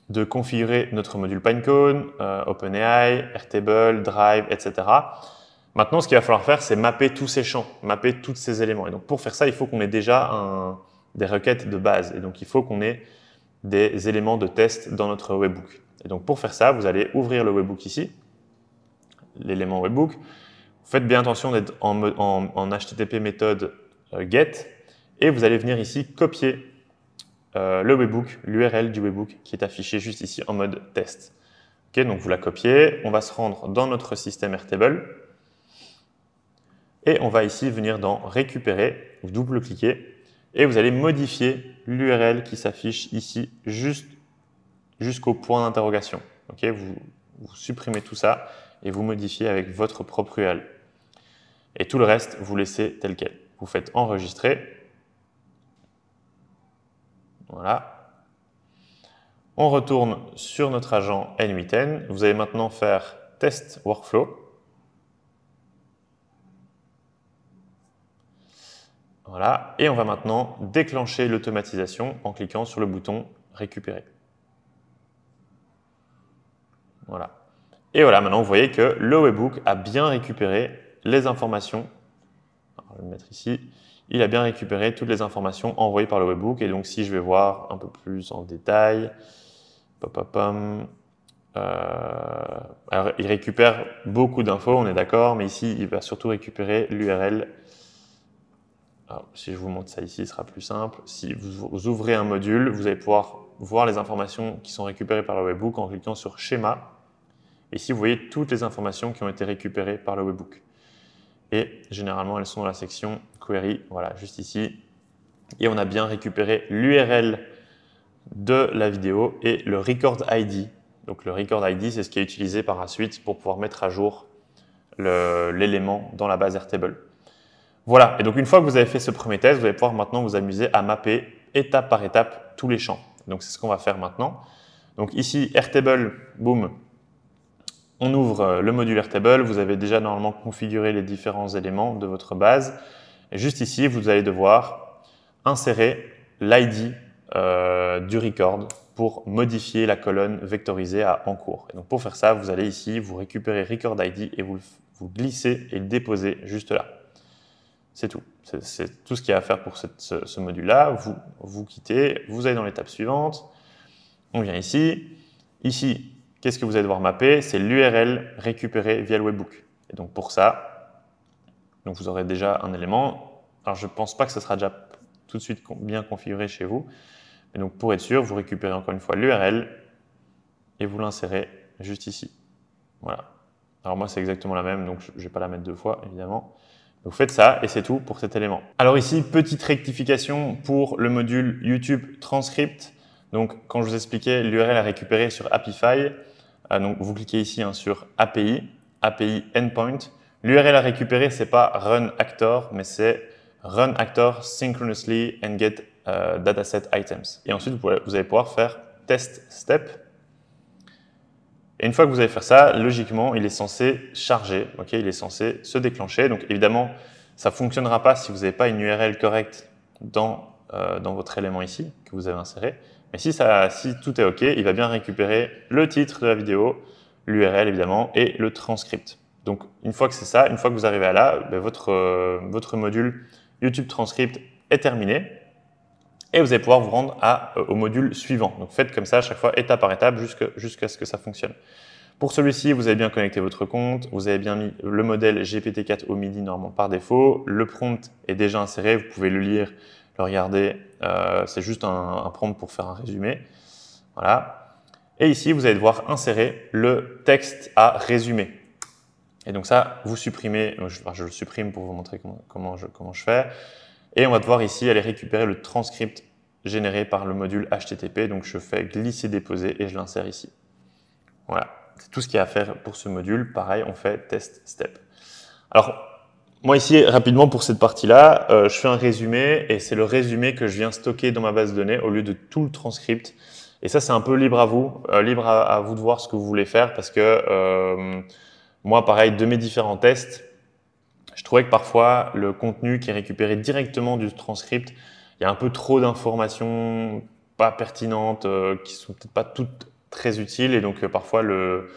A: de configurer notre module Pinecone, OpenAI, Airtable, Drive, etc. Maintenant, ce qu'il va falloir faire, c'est mapper tous ces champs, mapper tous ces éléments. Et donc, pour faire ça, il faut qu'on ait déjà des requêtes de base. Et donc, il faut qu'on ait des éléments de test dans notre webhook. Et donc, pour faire ça, vous allez ouvrir le webhook ici, l'élément webhook. Faites bien attention d'être en HTTP méthode get et vous allez venir ici copier le webhook, l'URL du webhook qui est affiché juste ici en mode test. Okay, donc vous la copiez, on va se rendre dans notre système Airtable et on va ici venir dans récupérer, vous double-cliquez et vous allez modifier l'URL qui s'affiche ici jusqu'au point d'interrogation. Okay, vous supprimez tout ça et vous modifiez avec votre propre URL. Et tout le reste, vous laissez tel quel. Vous faites enregistrer. Voilà. On retourne sur notre agent N8N. Vous allez maintenant faire test workflow. Voilà. Et on va maintenant déclencher l'automatisation en cliquant sur le bouton récupérer. Voilà. Et voilà, maintenant vous voyez que le webhook a bien récupéré les informations. Alors, je vais le mettre ici. Il a bien récupéré toutes les informations envoyées par le webhook. Et donc, si je vais voir un peu plus en détail, alors, il récupère beaucoup d'infos, on est d'accord, mais ici, il va surtout récupérer l'URL. Alors, si je vous montre ça ici, ce sera plus simple. Si vous ouvrez un module, vous allez pouvoir voir les informations qui sont récupérées par le webhook en cliquant sur Schéma. Et ici, vous voyez toutes les informations qui ont été récupérées par le webhook. Et généralement, elles sont dans la section Query, voilà, juste ici. Et on a bien récupéré l'URL de la vidéo et le Record ID. Donc le Record ID, c'est ce qui est utilisé par la suite pour pouvoir mettre à jour l'élément dans la base Airtable. Voilà, et donc une fois que vous avez fait ce premier test, vous allez pouvoir maintenant vous amuser à mapper étape par étape tous les champs. Donc c'est ce qu'on va faire maintenant. Donc ici, Airtable, boum, On ouvre le module Airtable. Vous avez déjà normalement configuré les différents éléments de votre base. Et juste ici, vous allez devoir insérer l'ID du record pour modifier la colonne vectorisée à en cours. Et donc pour faire ça, vous allez ici, vous récupérez record ID et vous glissez et le déposez juste là. C'est tout. C'est tout ce qu'il y a à faire pour ce module-là. Vous quittez, vous allez dans l'étape suivante. On vient ici. Ici, qu'est-ce que vous allez devoir mapper? C'est l'URL récupérée via le webhook. Et donc pour ça, donc vous aurez déjà un élément. Alors je ne pense pas que ce sera déjà tout de suite bien configuré chez vous. Et donc pour être sûr, vous récupérez encore une fois l'URL et vous l'insérez juste ici. Voilà. Alors moi c'est exactement la même, donc je ne vais pas la mettre deux fois évidemment. Donc faites ça et c'est tout pour cet élément. Alors ici, petite rectification pour le module YouTube Transcript. Donc quand je vous expliquais l'URL à récupérer sur Apify, donc vous cliquez ici sur API, API Endpoint. L'URL à récupérer, c'est pas Run Actor, mais c'est Run Actor Synchronously and Get Dataset Items. Et ensuite, vous allez pouvoir faire Test Step. Et une fois que vous allez faire ça, logiquement, il est censé charger, okay, il est censé se déclencher. Donc évidemment, ça ne fonctionnera pas si vous n'avez pas une URL correcte dans votre élément ici, que vous avez inséré. Mais si tout est OK, il va bien récupérer le titre de la vidéo, l'URL évidemment, et le transcript. Donc une fois que c'est ça, une fois que vous arrivez à là, ben, votre module YouTube Transcript est terminé. Et vous allez pouvoir vous rendre au module suivant. Donc faites comme ça à chaque fois, étape par étape, jusqu'à ce que ça fonctionne. Pour celui-ci, vous avez bien connecté votre compte, vous avez bien mis le modèle GPT-4 au MIDI normalement par défaut, le prompt est déjà inséré, vous pouvez le lire, le regarder, c'est juste un prompt pour faire un résumé. Voilà. Et ici, vous allez devoir insérer le texte à résumer. Et donc ça, vous supprimez, je le supprime pour vous montrer comment je fais. Et on va devoir ici aller récupérer le transcript généré par le module HTTP. Donc je fais glisser-déposer et je l'insère ici. Voilà, c'est tout ce qu'il y a à faire pour ce module. Pareil, on fait test step. Alors, moi ici, rapidement pour cette partie-là, je fais un résumé et c'est le résumé que je viens stocker dans ma base de données au lieu de tout le transcript. Et ça, c'est un peu libre à vous, à vous de voir ce que vous voulez faire parce que moi, pareil, de mes différents tests, je trouvais que parfois, le contenu qui est récupéré directement du transcript, il y a un peu trop d'informations pas pertinentes, qui sont peut-être pas toutes très utiles. Et donc, parfois, le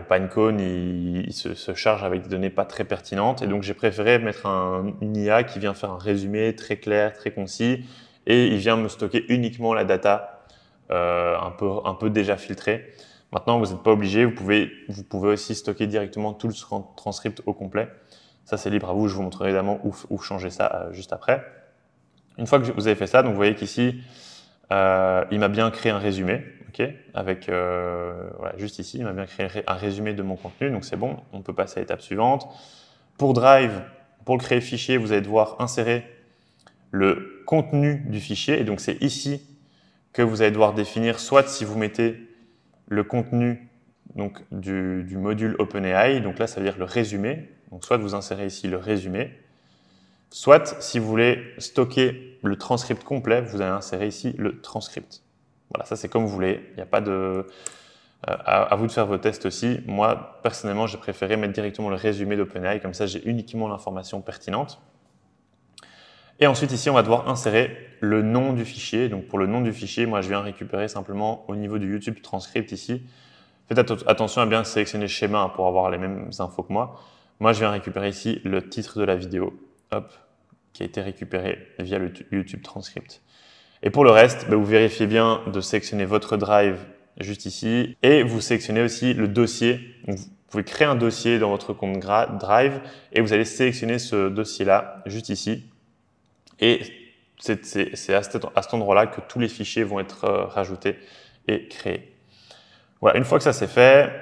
A: Pinecone, il se charge avec des données pas très pertinentes. Et donc, j'ai préféré mettre une IA qui vient faire un résumé très clair, très concis. Et il vient me stocker uniquement la data un peu déjà filtrée. Maintenant, vous n'êtes pas obligé. Vous pouvez aussi stocker directement tout le transcript au complet. Ça, c'est libre à vous. Je vous montrerai évidemment où changer ça juste après. Une fois que vous avez fait ça, donc vous voyez qu'ici, il m'a bien créé un résumé. Okay, avec, voilà, juste ici, il m'a bien créé un résumé de mon contenu. Donc, c'est bon. On peut passer à l'étape suivante. Pour Drive, pour le créer fichier, vous allez devoir insérer le contenu du fichier. Et donc, c'est ici que vous allez devoir définir, soit si vous mettez le contenu donc, du module OpenAI, donc là, ça veut dire le résumé. Donc, soit vous insérez ici le résumé, soit si vous voulez stocker le transcript complet, vous allez insérer ici le transcript. Voilà, ça c'est comme vous voulez. Il n'y a pas de… à vous de faire vos tests aussi. Moi, personnellement, j'ai préféré mettre directement le résumé d'OpenAI, comme ça j'ai uniquement l'information pertinente. Et ensuite, ici, on va devoir insérer le nom du fichier. Donc, pour le nom du fichier, moi, je viens récupérer simplement au niveau du YouTube Transcript ici. Faites attention à bien sélectionner le schéma pour avoir les mêmes infos que moi. Moi, je viens récupérer ici le titre de la vidéo, hop, qui a été récupéré via le YouTube Transcript. Et pour le reste, vous vérifiez bien de sélectionner votre Drive juste ici et vous sélectionnez aussi le dossier. Donc, vous pouvez créer un dossier dans votre compte Drive et vous allez sélectionner ce dossier-là juste ici. Et c'est à cet endroit-là que tous les fichiers vont être rajoutés et créés. Voilà, une fois que ça c'est fait,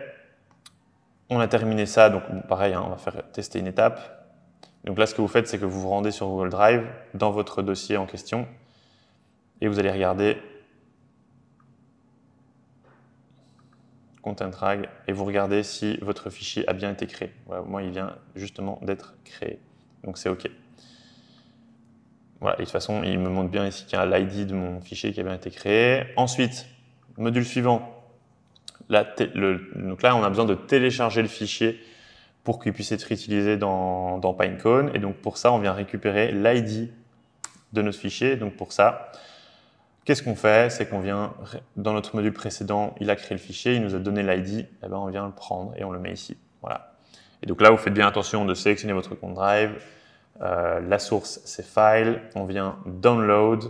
A: on a terminé ça. Donc pareil, on va faire tester une étape. Donc là, ce que vous faites, c'est que vous vous rendez sur Google Drive dans votre dossier en question et vous allez regarder Content Rag et vous regardez si votre fichier a bien été créé. Voilà, moi, il vient justement d'être créé. Donc c'est OK. Voilà, et de toute façon, il me montre bien ici qu'il y a l'ID de mon fichier qui a bien été créé. Ensuite, module suivant, donc là, on a besoin de télécharger le fichier pour qu'il puisse être utilisé dans Pinecone. Et donc pour ça, on vient récupérer l'ID de notre fichier. Donc pour ça, qu'est-ce qu'on fait? C'est qu'on vient, dans notre module précédent, il a créé le fichier, il nous a donné l'ID, et ben on vient le prendre et on le met ici. Voilà. Et donc là, vous faites bien attention de sélectionner votre compte Drive. La source, c'est File. On vient Download,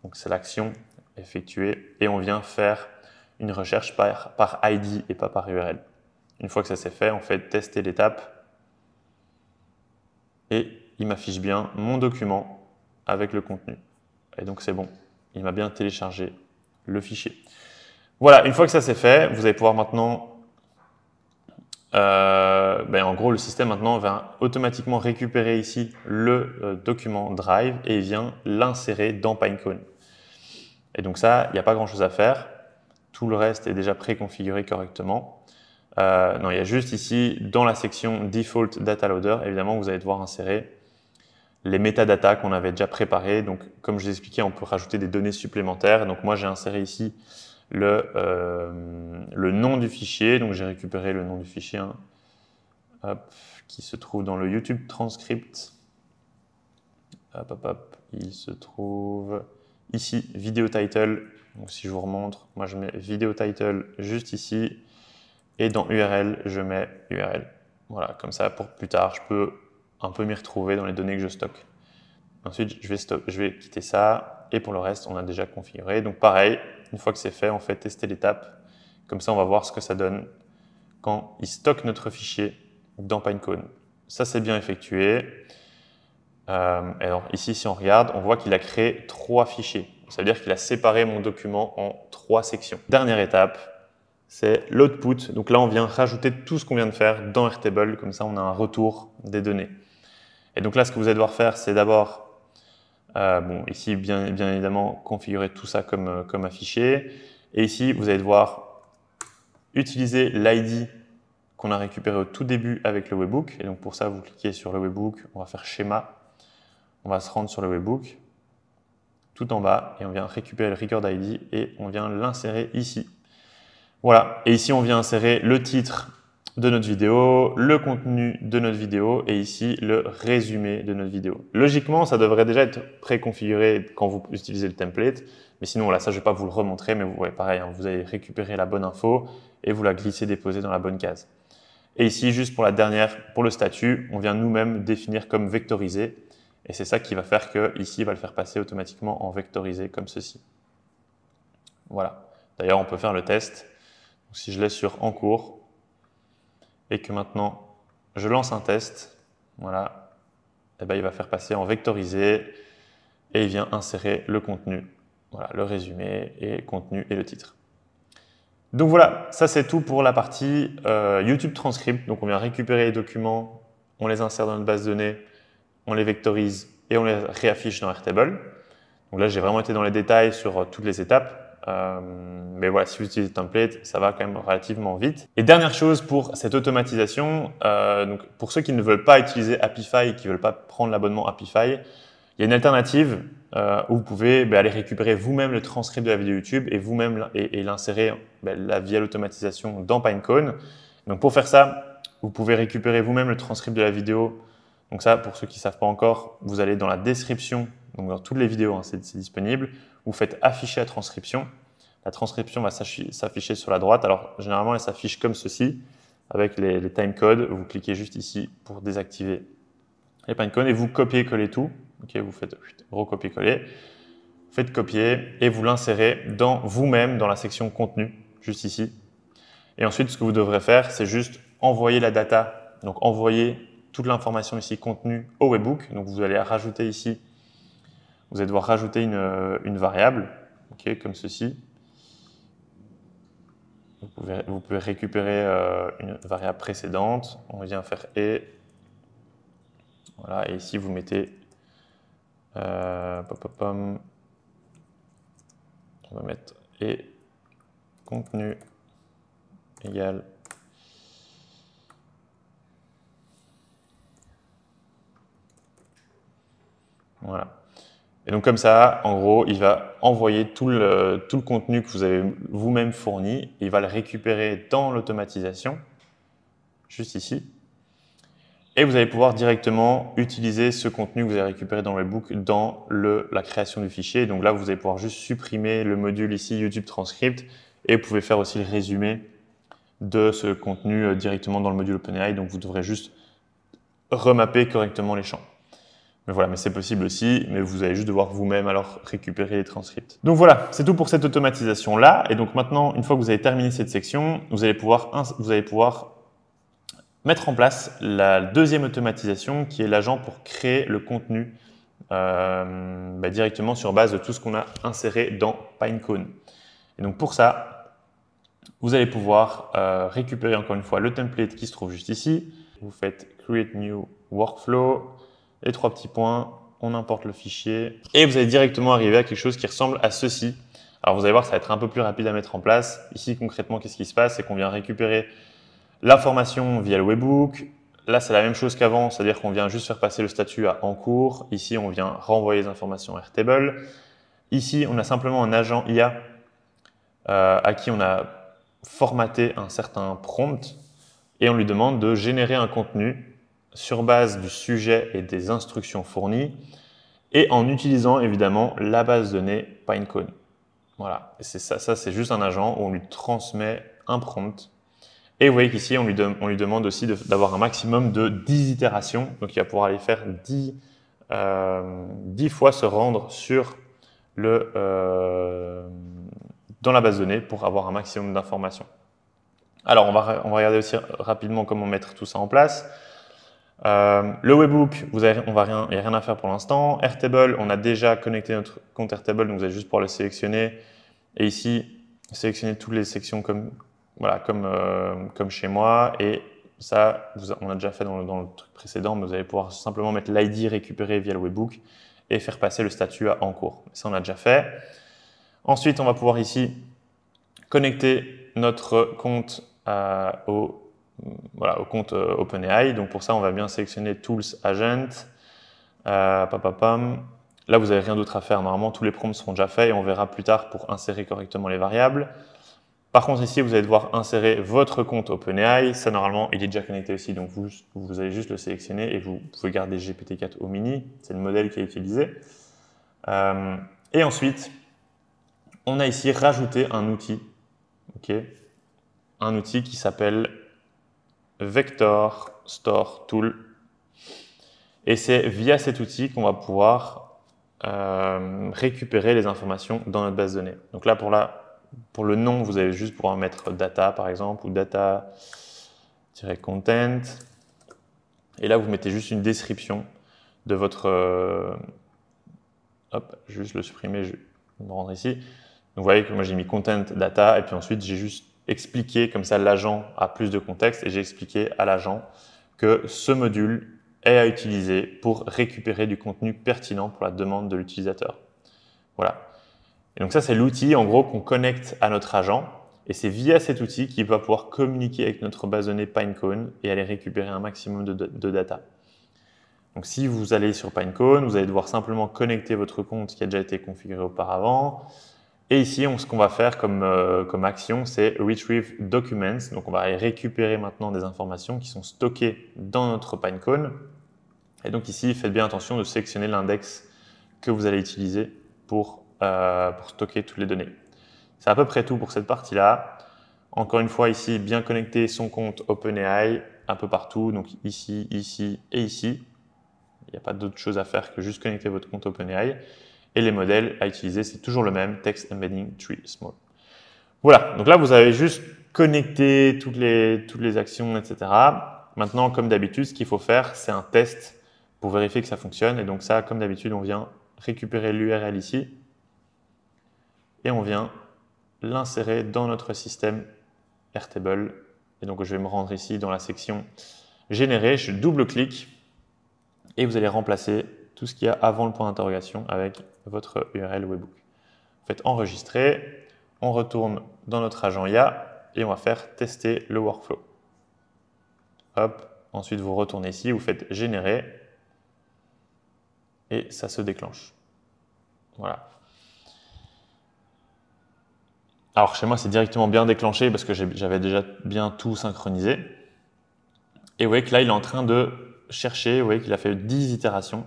A: donc c'est l'action effectuée, et on vient faire une recherche par ID et pas par URL. Une fois que ça c'est fait, on fait tester l'étape et il m'affiche bien mon document avec le contenu. Et donc c'est bon, il m'a bien téléchargé le fichier. Voilà, une fois que ça c'est fait, vous allez pouvoir maintenant, en gros le système maintenant va automatiquement récupérer ici le document Drive et il vient l'insérer dans Pinecone. Et donc ça, il n'y a pas grand chose à faire. Tout le reste est déjà préconfiguré correctement. Non, il y a juste ici, dans la section Default Data Loader, évidemment, vous allez devoir insérer les métadatas qu'on avait déjà préparés. Donc, comme je vous ai expliqué, on peut rajouter des données supplémentaires. Donc, moi, j'ai inséré ici le nom du fichier. Donc, j'ai récupéré le nom du fichier qui se trouve dans le YouTube Transcript. Il se trouve ici, Video Title. Donc, si je vous remontre, moi, je mets Video Title juste ici. Et dans URL, je mets URL. Voilà, comme ça, pour plus tard, je peux un peu m'y retrouver dans les données que je stocke. Ensuite, je vais quitter ça. Et pour le reste, on a déjà configuré. Donc pareil, une fois que c'est fait, on fait tester l'étape. Comme ça, on va voir ce que ça donne quand il stocke notre fichier dans Pinecone. Ça, c'est bien effectué. Alors ici, si on regarde, on voit qu'il a créé 3 fichiers. Ça veut dire qu'il a séparé mon document en 3 sections. Dernière étape, c'est l'output. Donc là, on vient rajouter tout ce qu'on vient de faire dans Airtable. Comme ça, on a un retour des données. Et donc là, ce que vous allez devoir faire, c'est d'abord, ici, bien évidemment, configurer tout ça comme affiché. Et ici, vous allez devoir utiliser l'ID qu'on a récupéré au tout début avec le webhook. Et donc pour ça, vous cliquez sur le webhook, on va faire schéma. On va se rendre sur le webhook, tout en bas, et on vient récupérer le record ID et on vient l'insérer ici. Voilà, et ici on vient insérer le titre de notre vidéo, le contenu de notre vidéo et ici le résumé de notre vidéo. Logiquement, ça devrait déjà être préconfiguré quand vous utilisez le template, mais sinon voilà, ça je ne vais pas vous le remontrer, mais vous voyez pareil, vous allez récupérer la bonne info et vous la glissez, déposer dans la bonne case. Et ici, juste pour la dernière, pour le statut, on vient nous-mêmes définir comme vectorisé et c'est ça qui va faire que ici, il va le faire passer automatiquement en vectorisé comme ceci. Voilà. D'ailleurs, on peut faire le test. Donc, si je laisse sur en cours et que maintenant je lance un test, voilà, et ben, il va faire passer en vectorisé et il vient insérer le contenu, voilà, le résumé et contenu et le titre. Donc voilà, ça c'est tout pour la partie YouTube Transcript. Donc on vient récupérer les documents, on les insère dans notre base de données, on les vectorise et on les réaffiche dans Airtable. Donc là, j'ai vraiment été dans les détails sur toutes les étapes. Mais voilà, si vous utilisez le template, ça va quand même relativement vite. Et dernière chose pour cette automatisation, donc pour ceux qui ne veulent pas utiliser Apify et qui ne veulent pas prendre l'abonnement Apify, il y a une alternative où vous pouvez aller récupérer vous-même le transcript de la vidéo YouTube et vous-même et l'insérer via l'automatisation dans Pinecone. Donc pour faire ça, vous pouvez récupérer vous-même le transcript de la vidéo. Donc ça, pour ceux qui ne savent pas encore, vous allez dans la description, donc dans toutes les vidéos, hein, c'est disponible. Vous faites afficher la transcription. La transcription va s'afficher sur la droite. Alors généralement, elle s'affiche comme ceci, avec les timecodes. Vous cliquez juste ici pour désactiver les Pinecone et vous copiez-collez tout. Okay, vous faites recopier-coller. Faites copier et vous l'insérez dans vous-même dans la section contenu, juste ici. Et ensuite, ce que vous devrez faire, c'est juste envoyer la data, donc envoyer toute l'information ici contenue au webhook. Donc vous allez rajouter ici, vous allez devoir rajouter une variable, okay, comme ceci. Vous pouvez récupérer une variable précédente. On vient faire et. Voilà, et ici vous mettez on va mettre et contenu égale voilà. Et donc comme ça, en gros, il va envoyer tout le contenu que vous avez vous-même fourni, et il va le récupérer dans l'automatisation, juste ici. Et vous allez pouvoir directement utiliser ce contenu que vous avez récupéré dans le webbook dans la création du fichier. Donc là, vous allez pouvoir juste supprimer le module ici YouTube Transcript et vous pouvez faire aussi le résumé de ce contenu directement dans le module OpenAI. Donc vous devrez juste remapper correctement les champs. Mais voilà, mais c'est possible aussi, mais vous allez juste devoir vous-même alors récupérer les transcripts. Donc voilà, c'est tout pour cette automatisation-là. Et donc maintenant, une fois que vous avez terminé cette section, vous allez pouvoir mettre en place la deuxième automatisation qui est l'agent pour créer le contenu directement sur base de tout ce qu'on a inséré dans Pinecone. Et donc pour ça, vous allez pouvoir récupérer encore une fois le template qui se trouve juste ici. Vous faites Create New Workflow, les 3 petits points, on importe le fichier et vous allez directement arriver à quelque chose qui ressemble à ceci. Alors vous allez voir que ça va être un peu plus rapide à mettre en place. Ici concrètement, qu'est-ce qui se passe? C'est qu'on vient récupérer l'information via le webbook. Là, c'est la même chose qu'avant, c'est-à-dire qu'on vient juste faire passer le statut à en cours. Ici, on vient renvoyer les informations à Airtable. Ici, on a simplement un agent IA à qui on a formaté un certain prompt et on lui demande de générer un contenu sur base du sujet et des instructions fournies et en utilisant évidemment la base de données Pinecone. Voilà, c'est ça c'est juste un agent où on lui transmet un prompt. Et vous voyez qu'ici, on lui demande aussi d'avoir un maximum de 10 itérations. Donc, il va pouvoir aller faire 10 fois se rendre sur dans la base de données pour avoir un maximum d'informations. Alors, on va regarder aussi rapidement comment mettre tout ça en place. Le webbook, il n'y a rien à faire pour l'instant. Airtable, on a déjà connecté notre compte Airtable, donc vous allez juste pouvoir le sélectionner. Et ici, sélectionner toutes les sections comme chez moi. Et ça, on a déjà fait dans le truc précédent, mais vous allez pouvoir simplement mettre l'ID récupéré via le webbook et faire passer le statut à en cours. Ça, on a déjà fait. Ensuite, on va pouvoir ici connecter notre compte au compte OpenAI. Donc pour ça, on va bien sélectionner Tools Agent. Là, vous n'avez rien d'autre à faire. Normalement, tous les prompts seront déjà faits et on verra plus tard pour insérer correctement les variables. Par contre, ici, vous allez devoir insérer votre compte OpenAI. Ça, normalement, il est déjà connecté aussi. Donc, vous allez juste le sélectionner et vous pouvez garder GPT-4 Omni. C'est le modèle qui est utilisé. Et ensuite, on a ici rajouté un outil. Un outil qui s'appelle Vector Store Tool. Et c'est via cet outil qu'on va pouvoir récupérer les informations dans notre base de données. Donc là, pour le nom, vous allez juste pouvoir mettre data par exemple ou data-content. Et là, vous mettez juste une description de votre. Juste le supprimer, je vais me rendre ici. Donc vous voyez que moi j'ai mis content data et puis ensuite j'ai juste expliqué, comme ça l'agent a plus de contexte et j'ai expliqué à l'agent que ce module est à utiliser pour récupérer du contenu pertinent pour la demande de l'utilisateur. Voilà. Et donc ça, c'est l'outil en gros qu'on connecte à notre agent et c'est via cet outil qu'il va pouvoir communiquer avec notre base de données Pinecone et aller récupérer un maximum de data. Donc si vous allez sur Pinecone, vous allez devoir simplement connecter votre compte qui a déjà été configuré auparavant. Et ici, ce qu'on va faire comme action, c'est Retrieve Documents. Donc on va aller récupérer maintenant des informations qui sont stockées dans notre Pinecone. Et donc ici, faites bien attention de sélectionner l'index que vous allez utiliser pour stocker toutes les données. C'est à peu près tout pour cette partie-là. Encore une fois, ici, bien connecter son compte OpenAI un peu partout. Donc ici, ici et ici. Il n'y a pas d'autre chose à faire que juste connecter votre compte OpenAI. Et les modèles à utiliser, c'est toujours le même, Text Embedding Tree Small. Voilà, donc là, vous avez juste connecté toutes les actions, etc. Maintenant, comme d'habitude, ce qu'il faut faire, c'est un test pour vérifier que ça fonctionne. Et donc ça, comme d'habitude, on vient récupérer l'URL ici et on vient l'insérer dans notre système Airtable. Et donc, je vais me rendre ici dans la section Générer, je double-clique et vous allez remplacer tout ce qu'il y a avant le point d'interrogation avec votre URL webbook. Vous faites enregistrer, on retourne dans notre agent IA et on va faire tester le workflow. Hop, ensuite vous retournez ici, vous faites générer et ça se déclenche. Voilà. Alors chez moi, c'est directement bien déclenché parce que j'avais déjà bien tout synchronisé. Et vous voyez que là, il est en train de chercher, vous voyez qu'il a fait 10 itérations.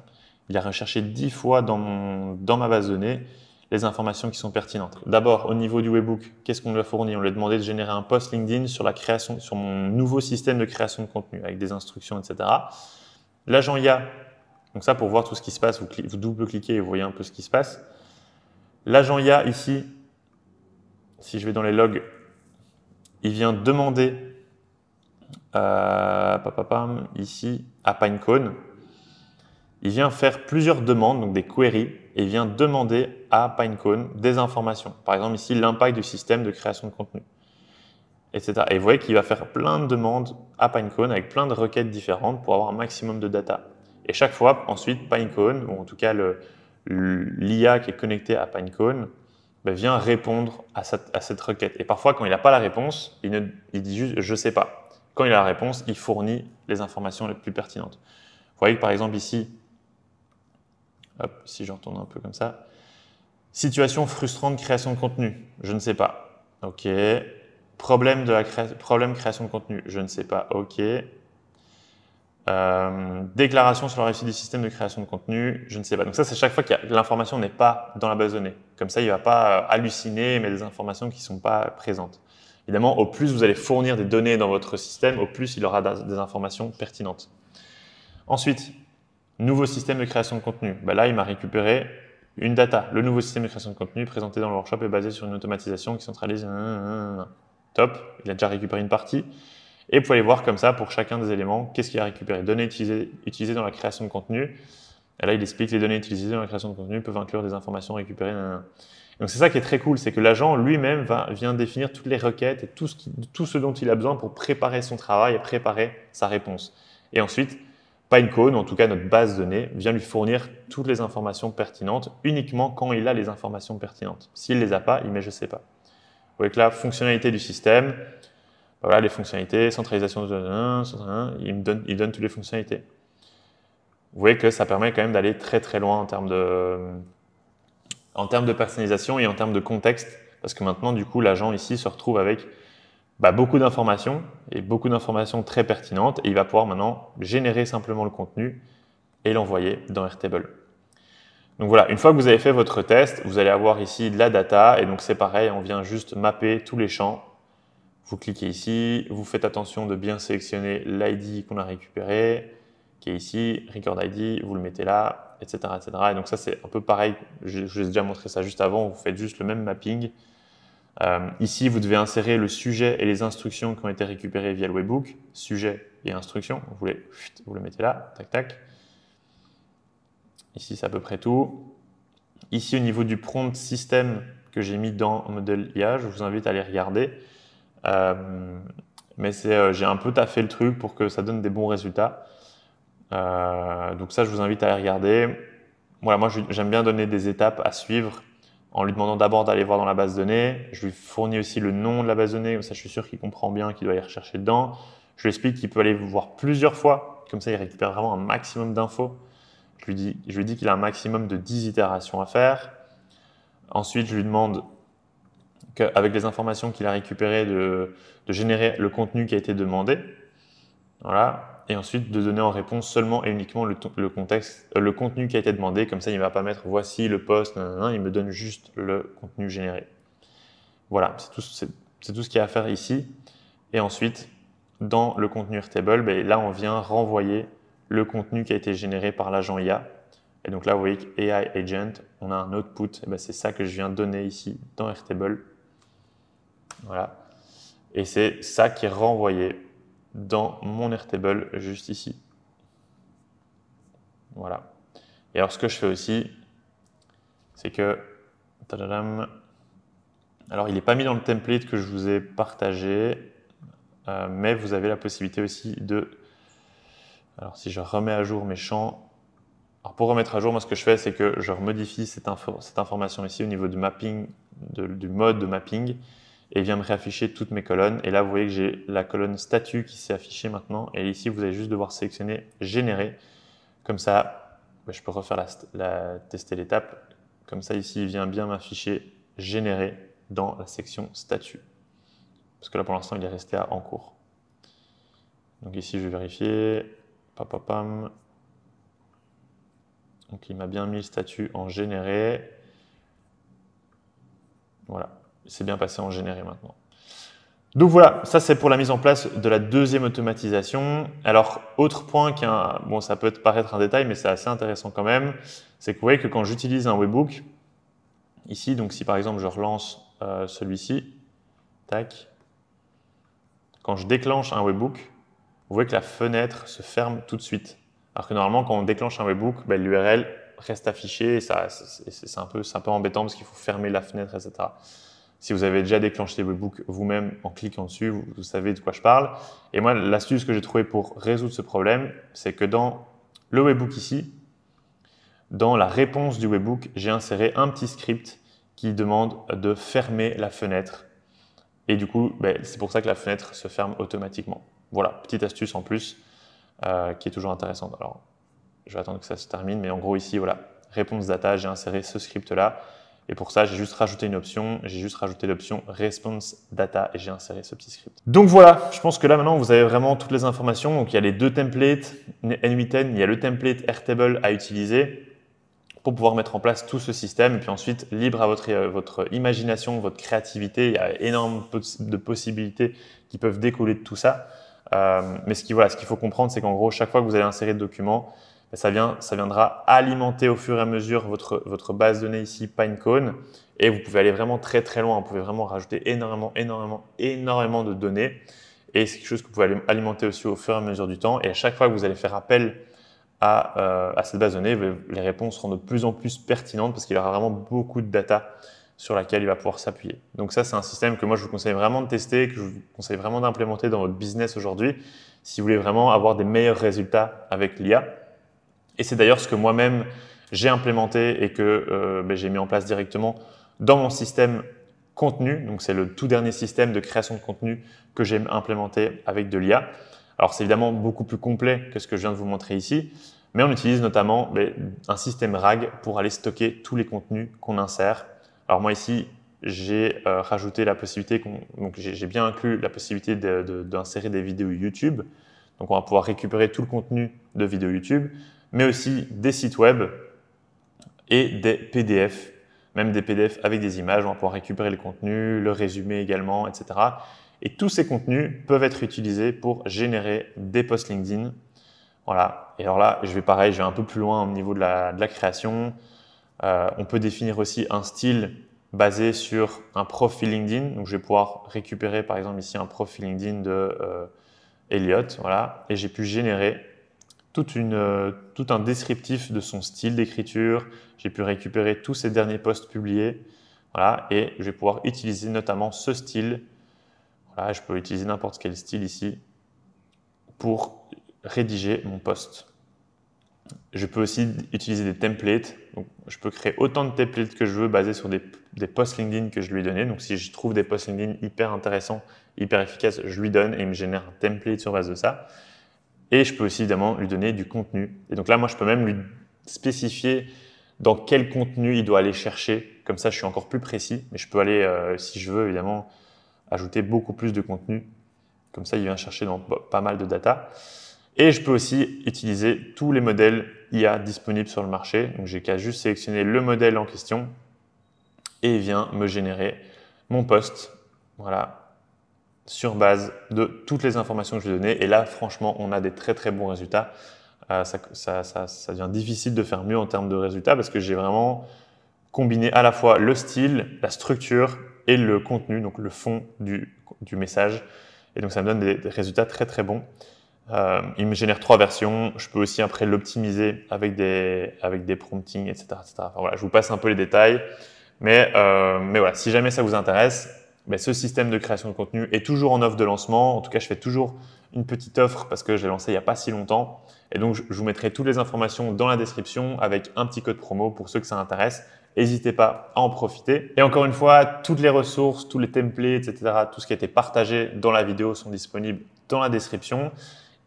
A: Il a recherché 10 fois dans ma base de données les informations qui sont pertinentes. D'abord, au niveau du webbook, qu'est-ce qu'on lui a fourni? On lui a demandé de générer un post LinkedIn sur mon nouveau système de création de contenu avec des instructions, etc. L'agent IA, donc ça pour voir tout ce qui se passe, vous double-cliquez et vous voyez un peu ce qui se passe. L'agent IA ici, si je vais dans les logs, il vient demander ici à Pinecone, il vient faire plusieurs demandes, donc des queries, et il vient demander à Pinecone des informations. Par exemple ici, l'impact du système de création de contenu, etc. Et vous voyez qu'il va faire plein de demandes à Pinecone avec plein de requêtes différentes pour avoir un maximum de data. Et chaque fois, ensuite, Pinecone, ou en tout cas l'IA qui est connectée à Pinecone, vient répondre à cette requête. Et parfois, quand il n'a pas la réponse, il dit juste « je ne sais pas ». Quand il a la réponse, il fournit les informations les plus pertinentes. Vous voyez que par exemple ici, hop, si je retourne un peu comme ça, situation frustrante de création de contenu, je ne sais pas. OK. Problème création de contenu, je ne sais pas. OK. Déclaration sur la réussite du système de création de contenu, je ne sais pas. Donc ça, c'est chaque fois que l'information n'est pas dans la base de données. Comme ça, il ne va pas halluciner, mais des informations qui ne sont pas présentes. Évidemment, au plus vous allez fournir des données dans votre système, au plus il aura des informations pertinentes. Ensuite, nouveau système de création de contenu. Là, il m'a récupéré une data. Le nouveau système de création de contenu présenté dans le workshop est basé sur une automatisation qui centralise… Top, il a déjà récupéré une partie. Et vous pouvez aller voir comme ça pour chacun des éléments, qu'est-ce qu'il a récupéré. Données utilisées dans la création de contenu. Et là, il explique les données utilisées dans la création de contenu peuvent inclure des informations récupérées. Donc c'est ça qui est très cool, c'est que l'agent lui-même vient définir toutes les requêtes et tout ce dont il a besoin pour préparer son travail et préparer sa réponse. Et ensuite, Pinecone, en tout cas notre base de données, vient lui fournir toutes les informations pertinentes uniquement quand il a les informations pertinentes. S'il ne les a pas, il met « je ne sais pas ». Vous voyez que la fonctionnalité du système, voilà les fonctionnalités, centralisation de il donne toutes les fonctionnalités. Vous voyez que ça permet quand même d'aller très très loin en termes de personnalisation et en termes de contexte, parce que maintenant, du coup, l'agent ici se retrouve avec beaucoup d'informations et beaucoup d'informations très pertinentes, et il va pouvoir maintenant générer simplement le contenu et l'envoyer dans Airtable. Donc voilà, une fois que vous avez fait votre test, vous allez avoir ici de la data, et donc c'est pareil, on vient juste mapper tous les champs. Vous cliquez ici, vous faites attention de bien sélectionner l'ID qu'on a récupéré, qui est ici, Record ID, vous le mettez là, etc. etc. Et donc ça, c'est un peu pareil, je vous ai déjà montré ça juste avant, vous faites juste le même mapping. Ici, vous devez insérer le sujet et les instructions qui ont été récupérées via le webbook, sujet et instructions, vous le mettez là, tac, tac. Ici, c'est à peu près tout. Ici, au niveau du prompt système que j'ai mis dans Model IA, je vous invite à aller regarder. Mais j'ai un peu taffé le truc pour que ça donne des bons résultats. Donc ça, je vous invite à aller regarder. Voilà, moi, j'aime bien donner des étapes à suivre en lui demandant d'abord d'aller voir dans la base de données. Je lui fournis aussi le nom de la base de données, comme ça je suis sûr qu'il comprend bien qu'il doit aller rechercher dedans. Je lui explique qu'il peut aller voir plusieurs fois, comme ça il récupère vraiment un maximum d'infos. Je lui dis qu'il a un maximum de 10 itérations à faire. Ensuite, je lui demande qu'avec les informations qu'il a récupérées, de générer le contenu qui a été demandé. Voilà. Et ensuite, de donner en réponse seulement et uniquement le contenu qui a été demandé. Comme ça, il ne va pas mettre « voici le post », il me donne juste le contenu généré. Voilà, c'est tout ce qu'il y a à faire ici. Et ensuite, dans le contenu Airtable, là, on vient renvoyer le contenu qui a été généré par l'agent IA. Et donc là, vous voyez que AI Agent, on a un output. C'est ça que je viens donner ici dans Airtable. Voilà. Et c'est ça qui est renvoyé dans mon Airtable juste ici. Voilà. Et alors, ce que je fais aussi, c'est que… Alors, il n'est pas mis dans le template que je vous ai partagé, mais vous avez la possibilité aussi de… Alors, si je remets à jour mes champs… Alors, pour remettre à jour, moi, ce que je fais, c'est que je remodifie cette information ici au niveau du mapping, du mode de mapping, et il vient me réafficher toutes mes colonnes. Et là, vous voyez que j'ai la colonne statut qui s'est affichée maintenant. Et ici, vous allez juste devoir sélectionner générer. Comme ça, je peux refaire tester l'étape. Comme ça, ici, il vient bien m'afficher « Générer » dans la section « Statut ». Parce que là, pour l'instant, il est resté à « En cours ». Donc ici, je vais vérifier. Papapam. Donc, il m'a bien mis le statut en « Générer ». Voilà, c'est bien passé en « Générer » maintenant. Donc voilà, ça c'est pour la mise en place de la deuxième automatisation. Alors, autre point bon, ça peut paraître un détail, mais c'est assez intéressant quand même, c'est que vous voyez que quand j'utilise un webhook, ici, donc si par exemple je relance celui-ci, tac, quand je déclenche un webhook, vous voyez que la fenêtre se ferme tout de suite. Alors que normalement, quand on déclenche un webhook, ben, l'URL reste affichée et c'est un peu embêtant parce qu'il faut fermer la fenêtre, etc. Si vous avez déjà déclenché les webhooks vous-même en cliquant dessus, vous savez de quoi je parle. Et moi, l'astuce que j'ai trouvée pour résoudre ce problème, c'est que dans le webhook ici, dans la réponse du webhook, j'ai inséré un petit script qui demande de fermer la fenêtre. Et du coup, ben, c'est pour ça que la fenêtre se ferme automatiquement. Voilà, petite astuce en plus qui est toujours intéressante. Alors, je vais attendre que ça se termine, mais en gros ici, voilà, réponse data, j'ai inséré ce script-là. Et pour ça, j'ai juste rajouté une option, j'ai juste rajouté l'option Response Data et j'ai inséré ce petit script. Donc voilà, je pense que là maintenant, vous avez vraiment toutes les informations. Donc il y a les deux templates N8N, il y a le template Airtable à utiliser pour pouvoir mettre en place tout ce système. Et puis ensuite, libre à votre imagination, votre créativité. Il y a énormément de possibilités qui peuvent découler de tout ça. Mais ce qu'il faut comprendre, c'est qu'en gros, chaque fois que vous allez insérer de documents, ça viendra alimenter au fur et à mesure votre base de données ici, Pinecone. Et vous pouvez aller vraiment très très loin. Vous pouvez vraiment rajouter énormément de données. Et c'est quelque chose que vous pouvez alimenter aussi au fur et à mesure du temps. Et à chaque fois que vous allez faire appel à cette base de données, les réponses seront de plus en plus pertinentes parce qu'il y aura vraiment beaucoup de data sur laquelle il va pouvoir s'appuyer. Donc ça, c'est un système que moi, je vous conseille vraiment de tester, que je vous conseille vraiment d'implémenter dans votre business aujourd'hui si vous voulez vraiment avoir des meilleurs résultats avec l'IA. Et c'est d'ailleurs ce que moi-même, j'ai implémenté et que j'ai mis en place directement dans mon système contenu. Donc, c'est le tout dernier système de création de contenu que j'ai implémenté avec de l'IA. Alors, c'est évidemment beaucoup plus complet que ce que je viens de vous montrer ici, mais on utilise notamment un système RAG pour aller stocker tous les contenus qu'on insère. Alors, moi ici, j'ai rajouté la possibilité, donc j'ai bien inclus la possibilité d'insérer des vidéos YouTube. Donc, on va pouvoir récupérer tout le contenu de vidéos YouTube, mais aussi des sites web et des PDF, même des PDF avec des images. On va pouvoir récupérer le contenu, le résumé également, etc. Et tous ces contenus peuvent être utilisés pour générer des posts LinkedIn. Voilà. Et alors là, je vais un peu plus loin au niveau de la création. On peut définir aussi un style basé sur un profil LinkedIn. Donc, je vais pouvoir récupérer par exemple ici un profil LinkedIn de Elliot. Voilà. Et j'ai pu générer tout un descriptif de son style d'écriture. J'ai pu récupérer tous ses derniers posts publiés. Voilà, et je vais pouvoir utiliser notamment ce style. Voilà, je peux utiliser n'importe quel style ici pour rédiger mon post. Je peux aussi utiliser des templates. Donc, je peux créer autant de templates que je veux basés sur des posts LinkedIn que je lui ai donnés. Donc, si je trouve des posts LinkedIn hyper intéressants, hyper efficaces, je lui donne et il me génère un template sur base de ça. Et je peux aussi évidemment lui donner du contenu. Et donc là, moi, je peux même lui spécifier dans quel contenu il doit aller chercher. Comme ça, je suis encore plus précis. Mais je peux aller, si je veux, évidemment, ajouter beaucoup plus de contenu. Comme ça, il vient chercher dans pas mal de data. Et je peux aussi utiliser tous les modèles IA disponibles sur le marché. Donc, j'ai qu'à juste sélectionner le modèle en question et il vient me générer mon post. Voilà, sur base de toutes les informations que je lui ai données. Et là, franchement, on a des très très bons résultats. Ça devient difficile de faire mieux en termes de résultats parce que j'ai vraiment combiné à la fois le style, la structure et le contenu, donc le fond du message. Et donc, ça me donne des résultats très très bons. Il me génère 3 versions. Je peux aussi après l'optimiser avec des promptings, etc. Enfin, voilà, je vous passe un peu les détails. Mais voilà, si jamais ça vous intéresse, ce système de création de contenu est toujours en offre de lancement. En tout cas, je fais toujours une petite offre parce que je l'ai lancé il n'y a pas si longtemps. Et donc, je vous mettrai toutes les informations dans la description avec un petit code promo pour ceux que ça intéresse. N'hésitez pas à en profiter. Et encore une fois, toutes les ressources, tous les templates, etc., tout ce qui a été partagé dans la vidéo sont disponibles dans la description.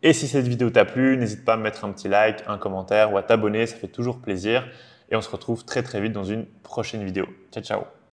A: Et si cette vidéo t'a plu, n'hésite pas à me mettre un petit like, un commentaire ou à t'abonner, ça fait toujours plaisir. et on se retrouve très très vite dans une prochaine vidéo. Ciao ciao!